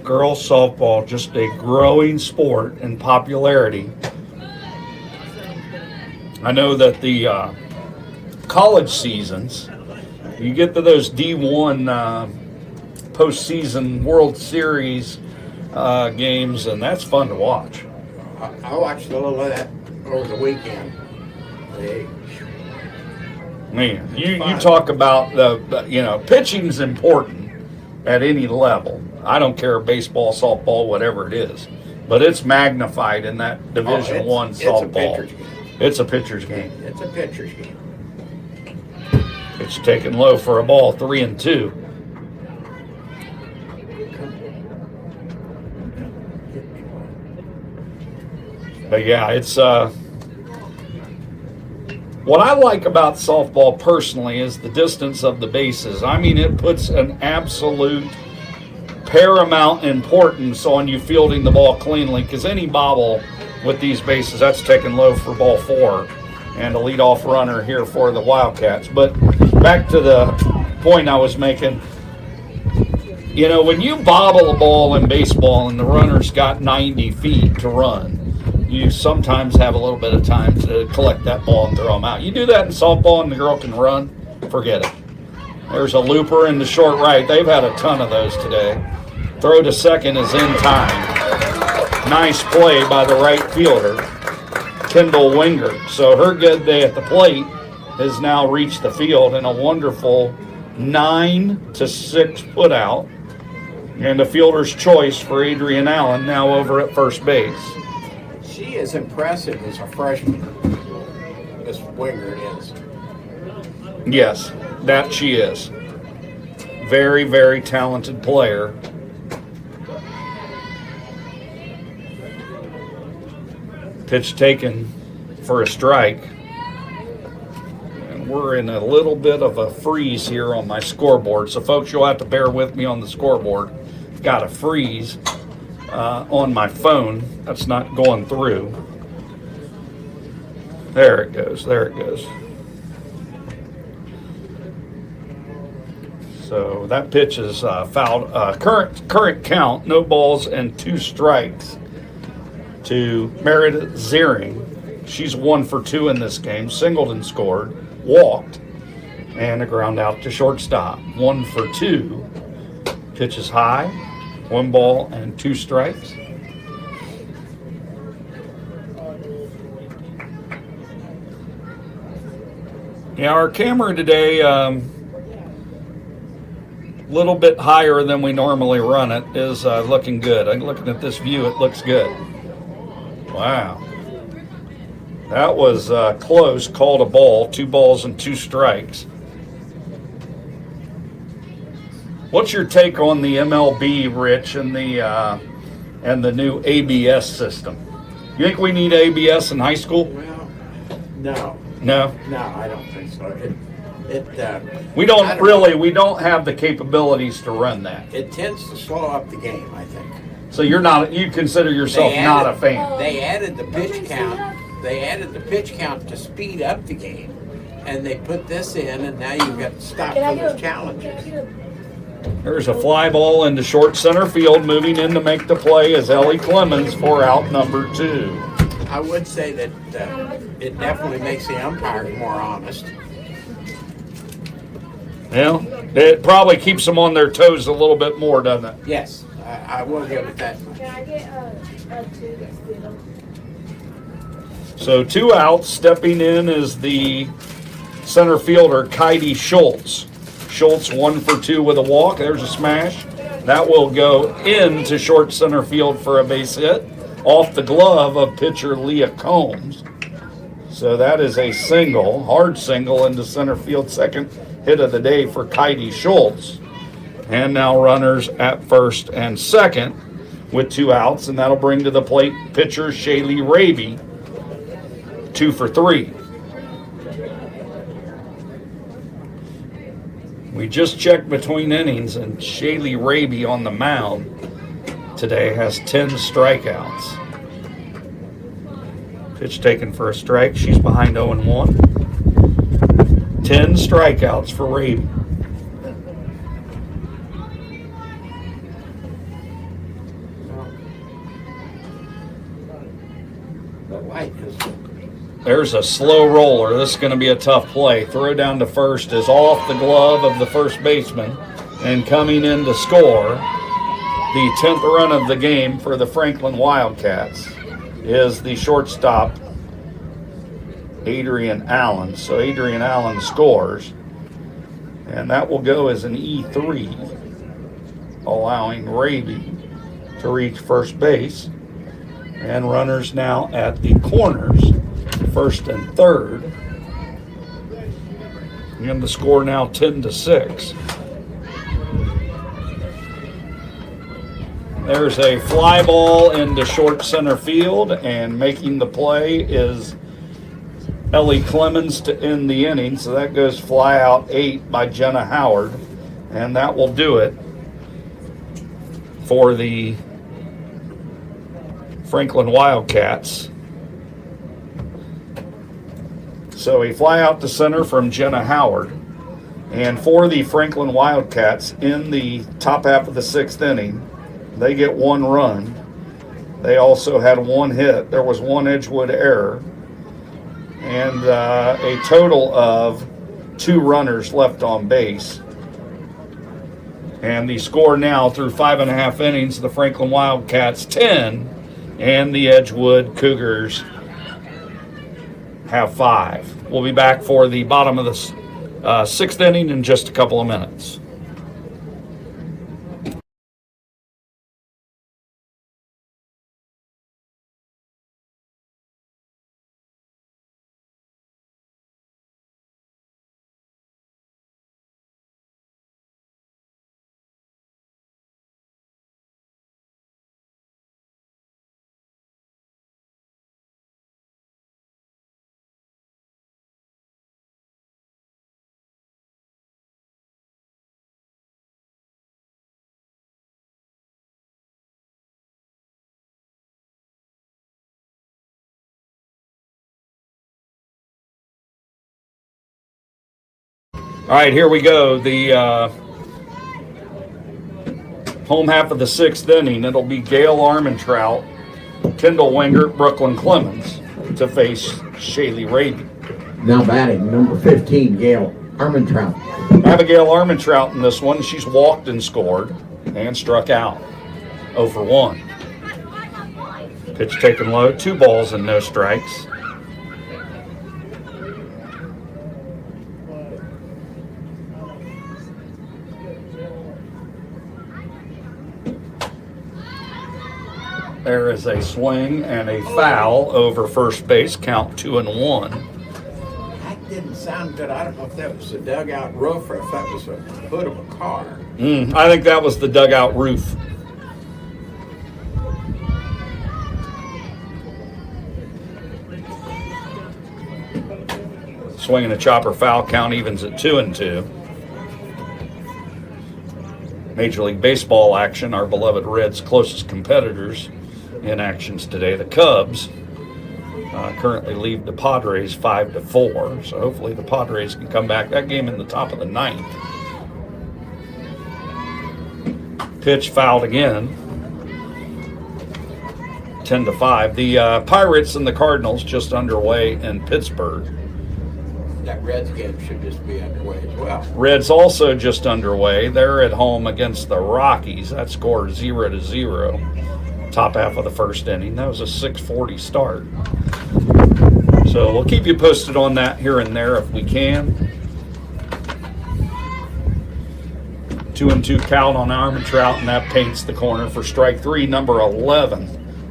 Girls softball, just a growing sport in popularity. I know that the college seasons, you get to those D1 postseason World Series games, and that's fun to watch. I watched a little of that over the weekend. Man, you talk about pitching's important at any level. I don't care, baseball, softball, whatever it is, but it's magnified in that Division I softball. It's a pitcher's game. It's a pitcher's game. It's taken low for a ball, 3-2. But yeah, it's what I like about softball personally is the distance of the bases. I mean, it puts an absolute paramount importance on you fielding the ball cleanly, because any bobble with these bases, that's taken low for ball 4 and a leadoff runner here for the Wildcats. But back to the point I was making, you know, when you bobble a ball in baseball and the runner's got 90 feet to run, you sometimes have a little bit of time to collect that ball and throw them out. You do that in softball and the girl can run, forget it. There's a looper in the short right. They've had a ton of those today. Throw to second is in time. Nice play by the right fielder, Kendall Wingert. So her good day at the plate has now reached the field in a wonderful 9-6 put out. And the fielder's choice for Adrian Allen now over at first base. She is impressive as a freshman. Miss Wingert is. Yes, that she is. Very, very talented player. Pitch taken for a strike. And we're in a little bit of a freeze here on my scoreboard. So folks, you'll have to bear with me on the scoreboard. Got a freeze on my phone. That's not going through. There it goes. There it goes. So that pitch is fouled. Current count, no balls and 2 strikes to Meredith Ziering. She's 1 for 2 in this game. Singled and scored, walked, and a ground out to shortstop. 1 for 2. Pitch is high, 1 ball and 2 strikes. Yeah, our camera today, little bit higher than we normally run it, is looking good. I'm looking at this view, it looks good. Wow. That was close, called a ball, 2 balls and 2 strikes. What's your take on the MLB, Rich, and the new ABS system? You think we need ABS in high school? Well, no. No? No, I don't think so. We don't have the capabilities to run that. It tends to slow up the game, I think. So you consider yourself not a fan. They added the pitch count. They added the pitch count to speed up the game, and they put this in, and now you've got to stop for those challenges. There's a fly ball into short center field. Moving in to make the play is Ellie Clemens for out number 2. I would say that it definitely makes the umpires more honest. Well, it probably keeps them on their toes a little bit more, doesn't it? Yes, I will give it that much. Can I get a 2? So 2 outs. Stepping in is the center fielder, Kaidi Schultz. Schultz 1 for 2 with a walk. There's a smash. That will go into short center field for a base hit off the glove of pitcher Leah Combs. So that is a single, hard single into center field. Second hit of the day for Kaidi Schultz. And now runners at first and second with 2 outs, and that'll bring to the plate pitcher Shaylee Raby, 2 for 3. We just checked between innings, and Shaylee Raby on the mound today has 10 strikeouts. Pitch taken for a strike. She's behind 0-1. 10 strikeouts for Raby. The light is. There's a slow roller. This is going to be a tough play. Throw down to first is off the glove of the first baseman. And coming in to score, the 10th run of the game for the Franklin Wildcats is the shortstop, Adrian Allen. So Adrian Allen scores. And that will go as an E3, allowing Raby to reach first base. And runners now at the corners, first and third. And the score now 10-6. There's a fly ball into short center field, and making the play is Ellie Clemens to end the inning. So that goes fly out 8 by Jenna Howard, and that will do it for the Franklin Wildcats. So a fly out to center from Jenna Howard. And for the Franklin Wildcats, in the top half of the 6th inning, they get 1 run. They also had 1 hit. There was 1 Edgewood error. And a total of 2 runners left on base. And the score now through 5.5 innings, the Franklin Wildcats 10 and the Edgewood Cougars have 5. We'll be back for the bottom of the 6th inning in just a couple of minutes. All right, here we go. The home half of the 6th inning. It'll be Gail Armentrout, Kendall Wingert, Brooklyn Clemens to face Shaylee Raby. Now batting, number 15, Gail Armentrout. Abigail Armentrout in this one. She's walked and scored and struck out. 0 for 1. Pitch taken low. 2 balls and no strikes. There is a swing and a foul over first base. Count 2-1. That didn't sound good. I don't know if that was the dugout roof or if that was a hood of a car. I think that was the dugout roof. Swing and a chopper foul. Count evens at 2-2. Major League Baseball action. Our beloved Reds' closest competitors in actions today. The Cubs currently lead the Padres 5-4. So hopefully the Padres can come back. That game in the top of the 9th. Pitch fouled again. 10-5. The Pirates and the Cardinals just underway in Pittsburgh. That Reds game should just be underway as well. Reds also just underway. They're at home against the Rockies. That score 0-0. Top half of the 1st inning. That was a 6:40 start. So we'll keep you posted on that here and there if we can. 2-2 count on Armentrout, and that paints the corner for strike 3, number 11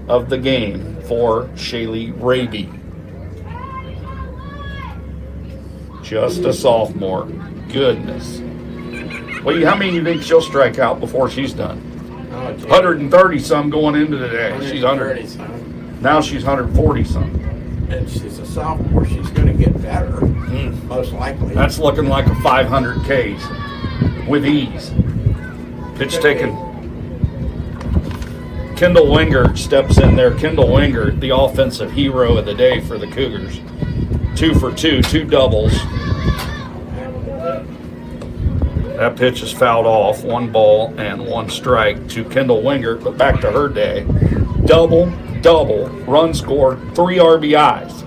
of the game for Shaylee Raby. Just a sophomore. Goodness. Well, how many do you think she'll strike out before she's done? 130 some going into today. She's 100. Now she's 140 some. And she's a sophomore. She's going to get better, most likely. That's looking like a 500 Ks with ease. Pitch taken. Kendall Wingert steps in there. Kendall Wingert, the offensive hero of the day for the Cougars. 2 for 2, 2 doubles. That pitch is fouled off. 1 ball and 1 strike to Kendall Wingert, but back to her day. Double, run scored, 3 RBIs.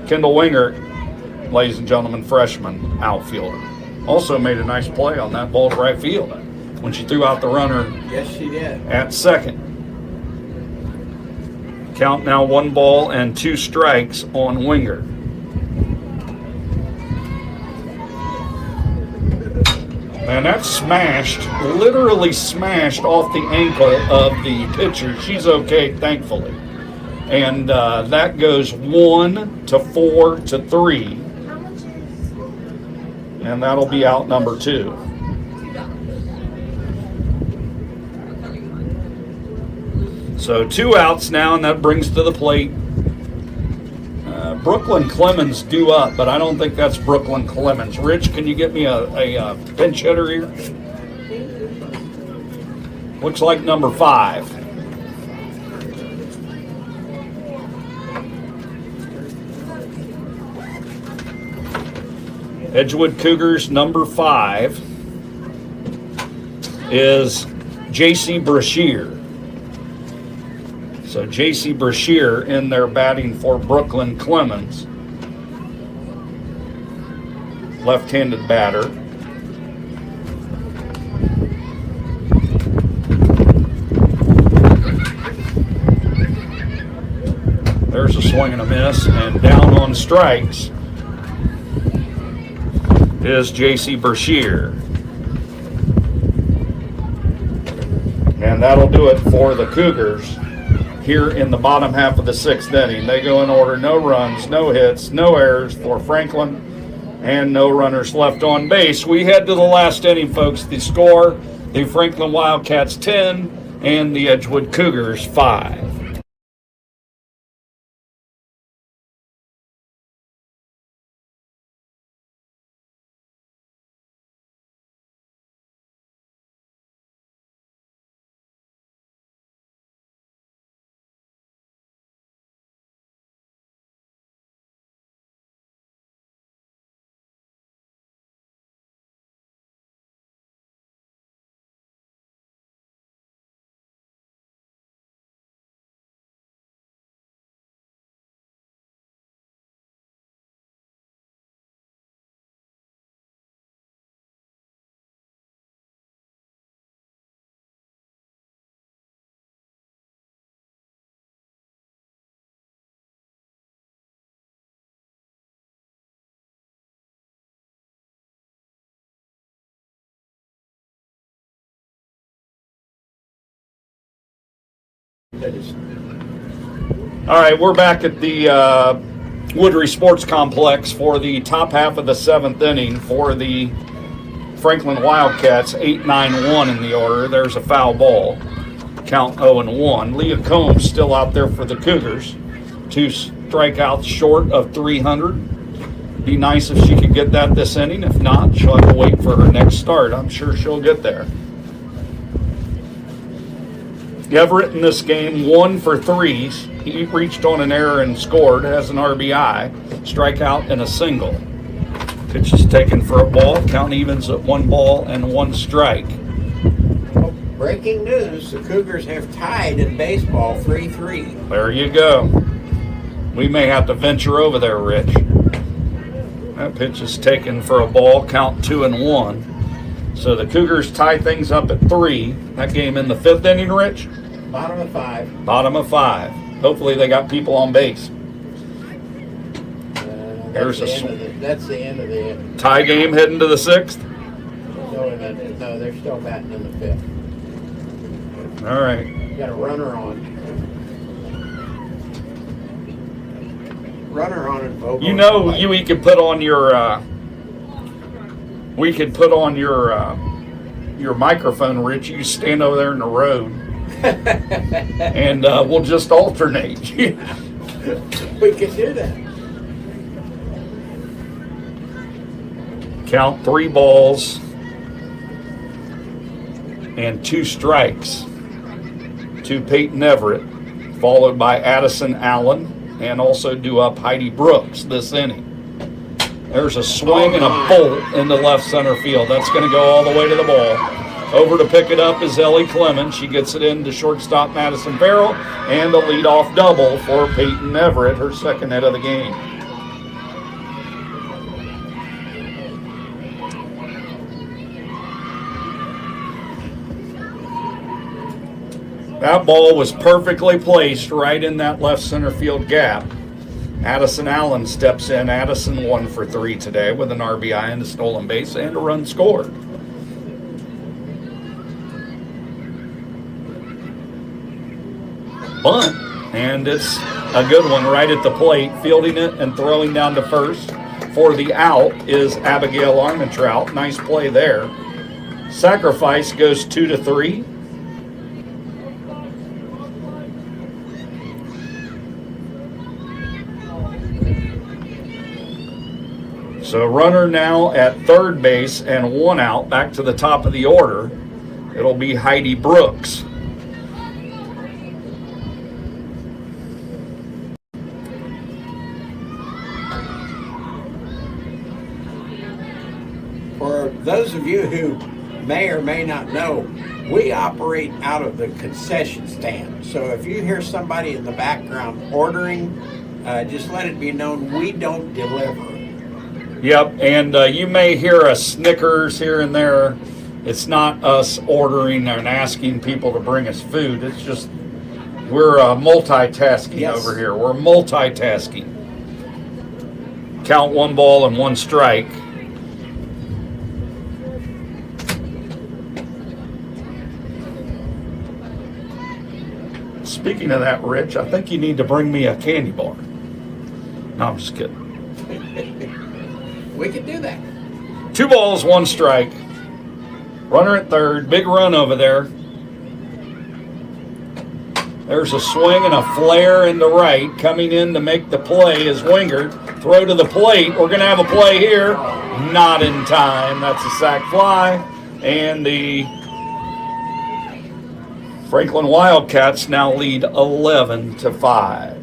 Kendall Wingert, ladies and gentlemen, freshman outfielder. Also made a nice play on that ball to right field when she threw out the runner. Yes, she did. At second. Count now 1 ball and 2 strikes on Wingert. And that's smashed, literally smashed off the ankle of the pitcher. She's okay, thankfully. And that goes 1 to 4 to 3. And that'll be out number 2. So 2 outs now, and that brings to the plate Brooklyn Clemens due up, but I don't think that's Brooklyn Clemens. Rich, can you get me a pinch hitter here? Looks like number 5. Edgewood Cougars number 5 is J.C. Brashear. So J.C. Brashear in there batting for Brooklyn Clemens. Left-handed batter. There's a swing and a miss, and down on strikes is J.C. Brashear. And that'll do it for the Cougars here in the bottom half of the 6th inning. They go in order: no runs, no hits, no errors for Franklin, and no runners left on base. We head to the last inning, folks. The score, the Franklin Wildcats 10 and the Edgewood Cougars 5. All right, we're back at the Woodry Sports Complex for the top half of the 7th inning for the Franklin Wildcats. 8-9-1 in the order. There's a foul ball. Count 0-1. Leah Combs still out there for the Cougars. 2 strikeouts short of 300. Be nice if she could get that this inning. If not, she'll have to wait for her next start. I'm sure she'll get there. Everett in this game, 1 for 3. He reached on an error and scored, has an RBI, strikeout, and a single. Pitch is taken for a ball. Count evens at 1 ball and 1 strike. Well, breaking news, the Cougars have tied in baseball 3-3. There you go. We may have to venture over there, Rich. That pitch is taken for a ball. Count 2-1. So the Cougars tie things up at 3. That game in the 5th inning, Rich? Bottom of 5. Bottom of 5. Hopefully they got people on base. That's the end of the tie game heading to the 6th. No, they're still batting in the 5th. All right. Got a runner on. Runner on and Bobo. You know, we could put on your your microphone, Rich. You stand over there in the road, and we'll just alternate. We could do that. Count 3 balls and 2 strikes to Peyton Everett, followed by Addison Allen, and also due up Heidi Brooks this inning. There's a swing and a bolt into left center field. That's going to go all the way to the ball. Over to pick it up is Ellie Clemens. She gets it into shortstop Madison Farrell, and a leadoff double for Peyton Everett, her second hit of the game. That ball was perfectly placed right in that left center field gap. Addison Allen steps in. Addison 1 for 3 today with an RBI and a stolen base and a run scored. Bunt, and it's a good one right at the plate. Fielding it and throwing down to first for the out is Abigail Armentrout. Nice play there. Sacrifice goes 2-3. So runner now at third base and 1 out. Back to the top of the order. It'll be Heidi Brooks. For those of you who may or may not know, we operate out of the concession stand. So if you hear somebody in the background ordering, just let it be known we don't deliver. Yep, and you may hear a Snickers here and there. It's not us ordering and asking people to bring us food. It's just we're multitasking over here. We're multitasking. Count 1 ball and 1 strike. Speaking of that, Rich, I think you need to bring me a candy bar. No, I'm just kidding. We can do that. 2 balls, 1 strike. Runner at third. Big run over there. There's a swing and a flare into right. Coming in to make the play is Wingert. Throw to the plate. We're going to have a play here. Not in time. That's a sac fly. And the Franklin Wildcats now lead 11-5.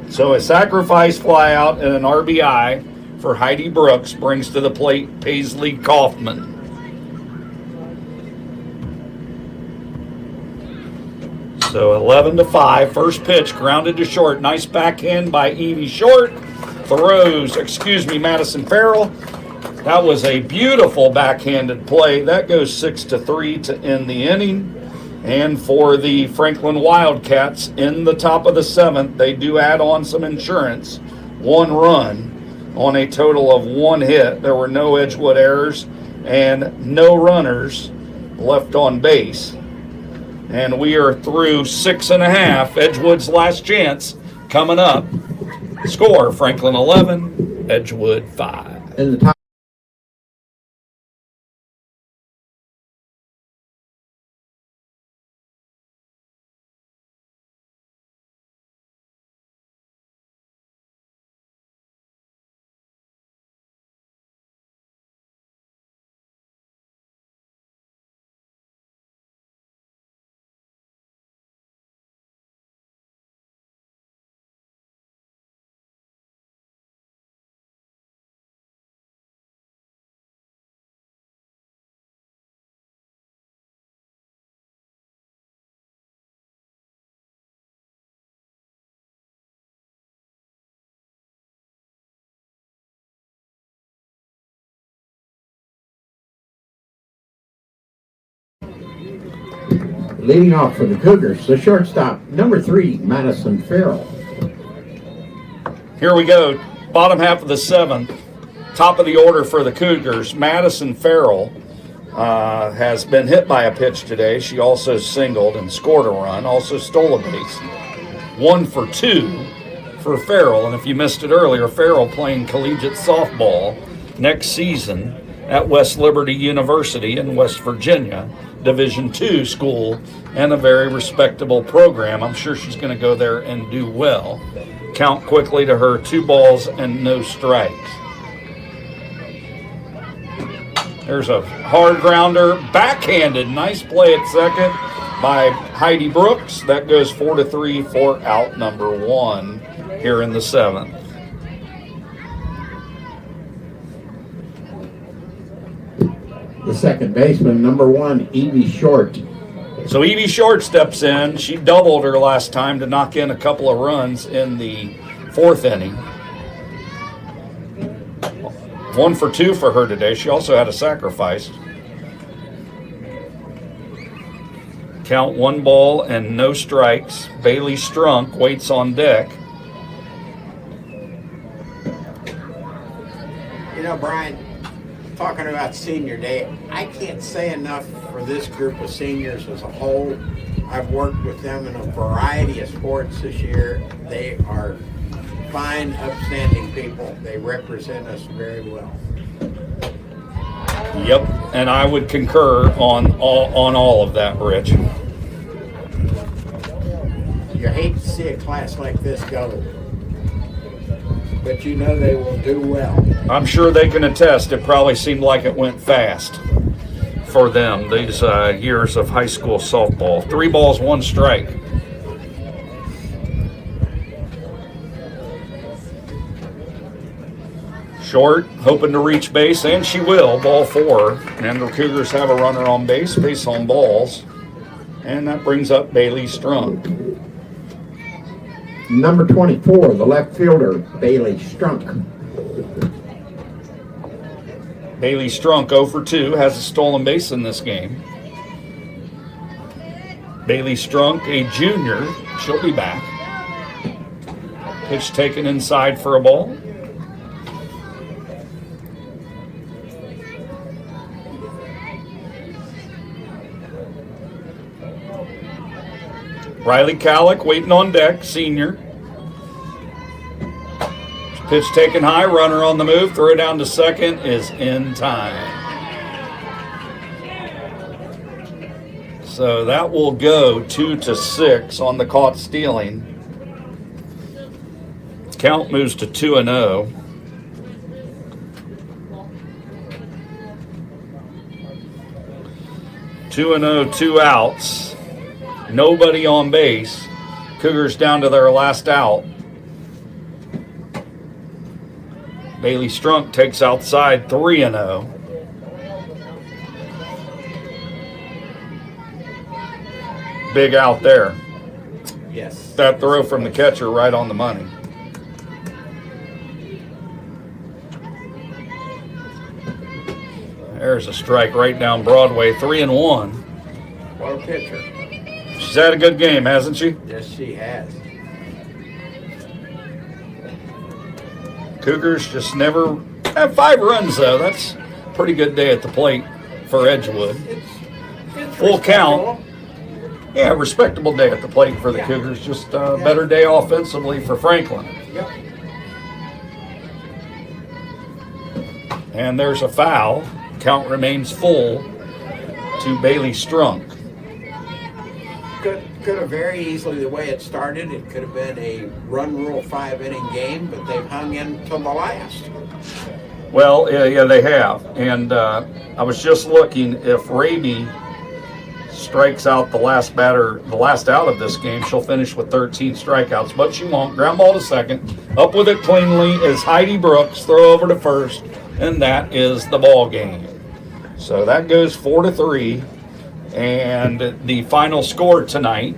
So a sacrifice fly out and an RBI for Heidi Brooks brings to the plate Paisley Kaufman. So 11-5. First pitch grounded to short. Nice backhand by Evie Short. Madison Farrell. That was a beautiful backhanded play. That goes 6-3 to end the inning. And for the Franklin Wildcats in the top of the 7th, they do add on some insurance. 1 run on a total of 1 hit. There were no Edgewood errors and no runners left on base. And we are through 6.5. Edgewood's last chance coming up. Score, Franklin 11, Edgewood 5. In the top. Leading off for the Cougars, the shortstop, number 3, Madison Farrell. Here we go. Bottom half of the 7th. Top of the order for the Cougars. Madison Farrell has been hit by a pitch today. She also singled and scored a run, also stole a base. 1 for 2 for Farrell. And if you missed it earlier, Farrell playing collegiate softball next season at West Liberty University in West Virginia, Division II school, and a very respectable program. I'm sure she's going to go there and do well. Count quickly to her, 2 balls and no strikes. There's a hard grounder, backhanded. Nice play at second by Heidi Brooks. That goes 4-3 for out number 1 here in the 7th. The second baseman, number 1, Evie Short. So Evie Short steps in. She doubled her last time to knock in a couple of runs in the 4th inning. 1 for 2 for her today. She also had a sacrifice. Count 1 ball and no strikes. Bailey Strunk waits on deck. You know, Brian, talking about senior day, I can't say enough for this group of seniors as a whole. I've worked with them in a variety of sports this year. They are fine, upstanding people. They represent us very well. Yep, and I would concur on all of that, Rich. You hate to see a class like this go, but you know they will do well. I'm sure they can attest. It probably seemed like it went fast for them these years of high school softball. 3 balls, 1 strike. Short, hoping to reach base, and she will. Ball 4. And the Cougars have a runner on base on balls. And that brings up Bailey Strunk. Number 24, the left fielder, Bailey Strunk. Bailey Strunk 0 for 2, has a stolen base in this game. Bailey Strunk, a junior, she'll be back. Pitch taken inside for a ball. Riley Calick waiting on deck, senior. Pitch taken high, runner on the move, throw down to second is in time. So that will go 2-6 on the caught stealing. Count moves to 2-0. Two and 0, 2 outs. Nobody on base. Cougars down to their last out. Bailey Strunk takes outside 3-0. Big out there. Yes. That throw from the catcher right on the money. There's a strike right down Broadway, 3-1. What a pitcher. She's had a good game, hasn't she? Yes, she has. Cougars just never have 5 runs, though. That's a pretty good day at the plate for Edgewood. It's Full count. respectable. Yeah, respectable day at the plate for the Cougars. Just a better day offensively for Franklin. Yep. And there's a foul. Count remains full to Bailey Strunk. Could have very easily, the way it started, it could have been a run rule 5-inning game, but they've hung in till the last. Well, yeah, they have. And I was just looking, if Raby strikes out the last batter, the last out of this game, she'll finish with 13 strikeouts, but she won't. Ground ball to second. Up with it cleanly is Heidi Brooks. Throw over to first, and that is the ball game. So that goes 4-3. And the final score tonight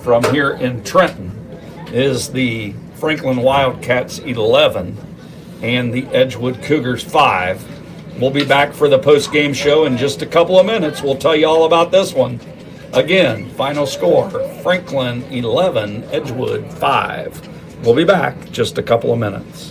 from here in Trenton is the Franklin Wildcats 11 and the Edgewood Cougars 5. We'll be back for the post-game show in just a couple of minutes. We'll tell you all about this one. Again, final score, Franklin 11, Edgewood 5. We'll be back just a couple of minutes.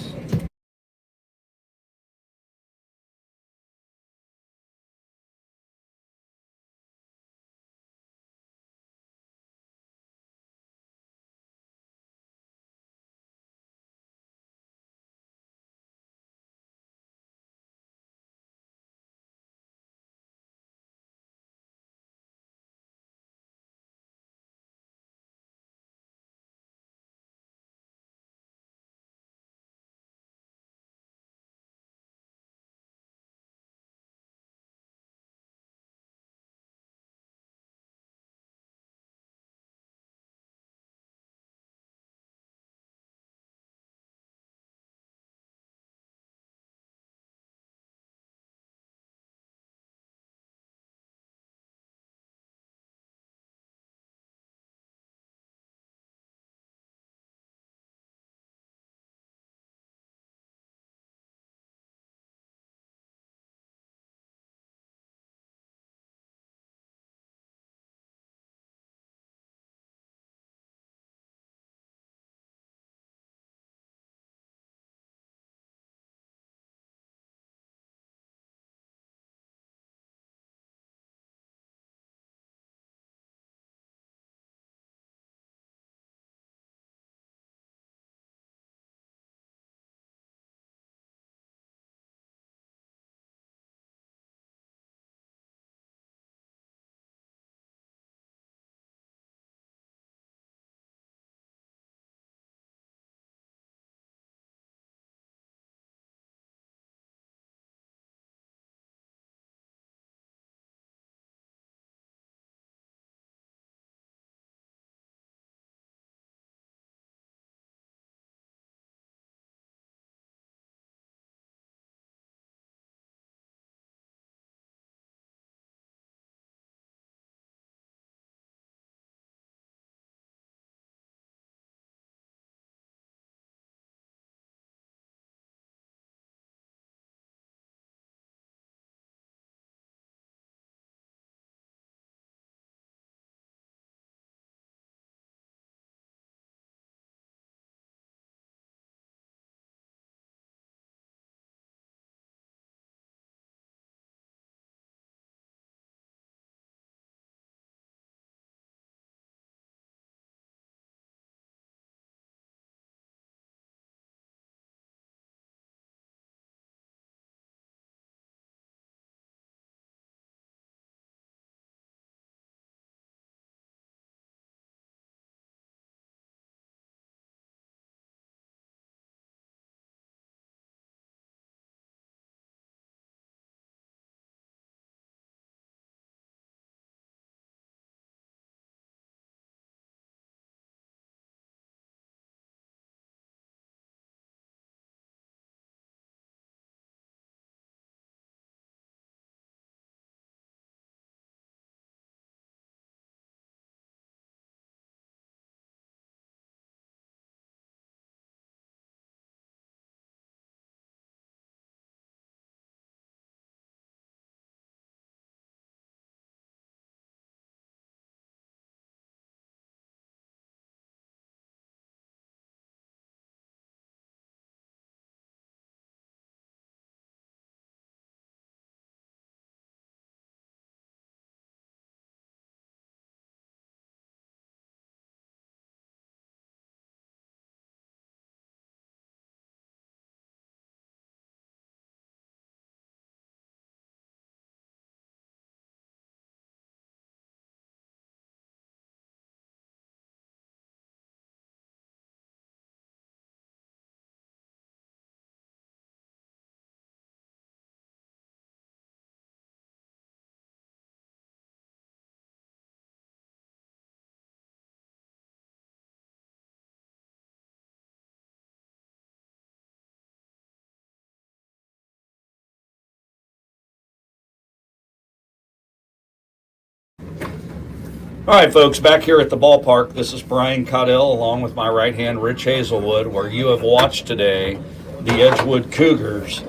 All right, folks, back here at the ballpark, this is Brian Caudill along with my right hand, Rich Hazelwood, where you have watched today the Edgewood Cougars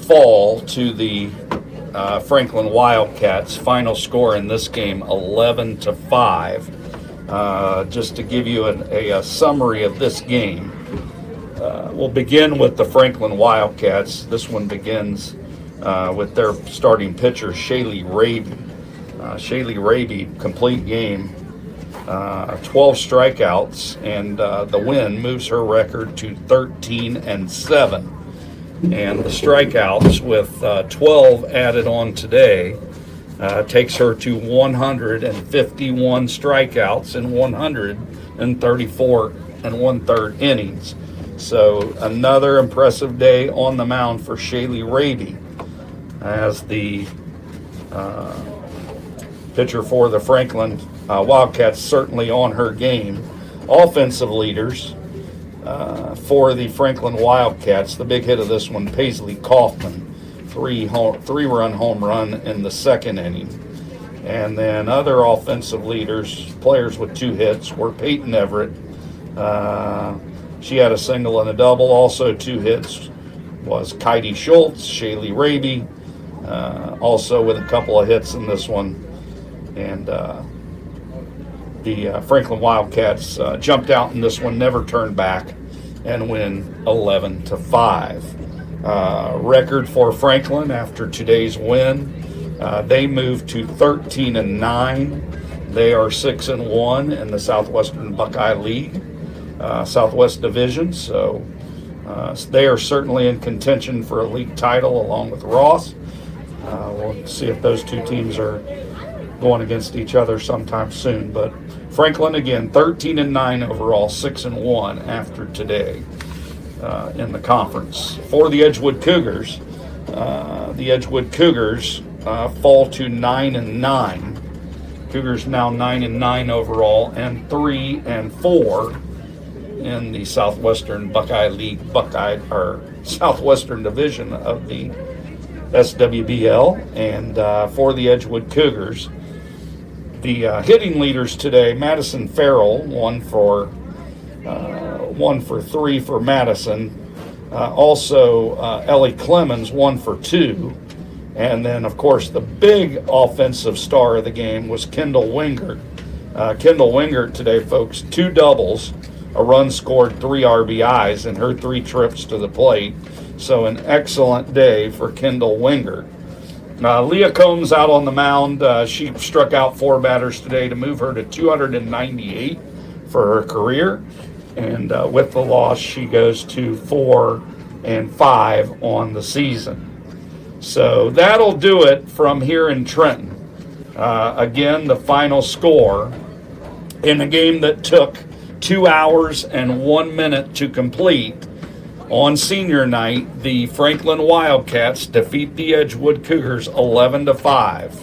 fall to the Franklin Wildcats. Final score in this game, 11-5. Just to give you a summary of this game, we'll begin with the Franklin Wildcats. This one begins with their starting pitcher, Shaylee Raby. Shaylee Raby, complete game, 12 strikeouts, and the win moves her record to 13-7. And the strikeouts, with 12 added on today, takes her to 151 strikeouts in 134 1/3 innings. So another impressive day on the mound for Shaylee Raby as the pitcher for the Franklin Wildcats, certainly on her game. Offensive leaders for the Franklin Wildcats, the big hit of this one, Paisley Kaufman, three-run home run in the second inning. And then other offensive leaders, players with 2 hits, were Peyton Everett. She had a single and a double. Also 2 hits was Katie Schultz, Shaylee Raby, also with a couple of hits in this one. And the Franklin Wildcats jumped out in this one, never turned back, and win 11-5. Record for Franklin after today's win, they move to 13-9. They are 6-1 in the Southwestern Buckeye League, Southwest Division. So they are certainly in contention for a league title along with Ross. We'll see if those two teams are going against each other sometime soon. But Franklin, again, 13-9 overall, 6-1 after today in the conference. For the Edgewood Cougars fall to 9-9. Cougars now 9-9 overall and 3-4 in the Southwestern Buckeye League, Southwestern Division of the SWBL. And for the Edgewood Cougars, the hitting leaders today: Madison Farrell, one for 3 for Madison. Also, Ellie Clemens, 1 for 2. And then, of course, the big offensive star of the game was Kendall Wingert. Kendall Wingert today, folks, 2 doubles, a run scored, 3 RBIs in her 3 trips to the plate. So an excellent day for Kendall Wingert. Leah Combs out on the mound. She struck out 4 batters today to move her to 298 for her career. And with the loss, she goes to 4-5 on the season. So that'll do it from here in Trenton. Again, the final score in a game that took 2 hours and 1 minute to complete. On senior night, the Franklin Wildcats defeat the Edgewood Cougars 11-5.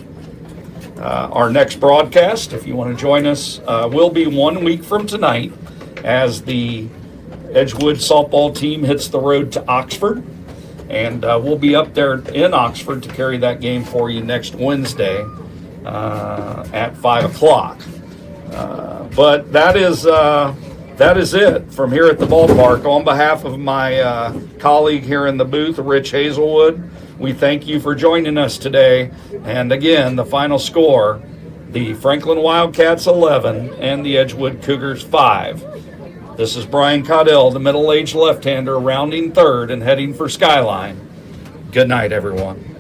Our next broadcast, if you want to join us, will be 1 week from tonight as the Edgewood softball team hits the road to Oxford. And we'll be up there in Oxford to carry that game for you next Wednesday at 5 o'clock. But that is it from here at the ballpark. On behalf of my colleague here in the booth, Rich Hazelwood, we thank you for joining us today. And again, the final score, the Franklin Wildcats 11 and the Edgewood Cougars 5. This is Brian Caudill, the middle-aged left-hander, rounding third and heading for Skyline. Good night, everyone.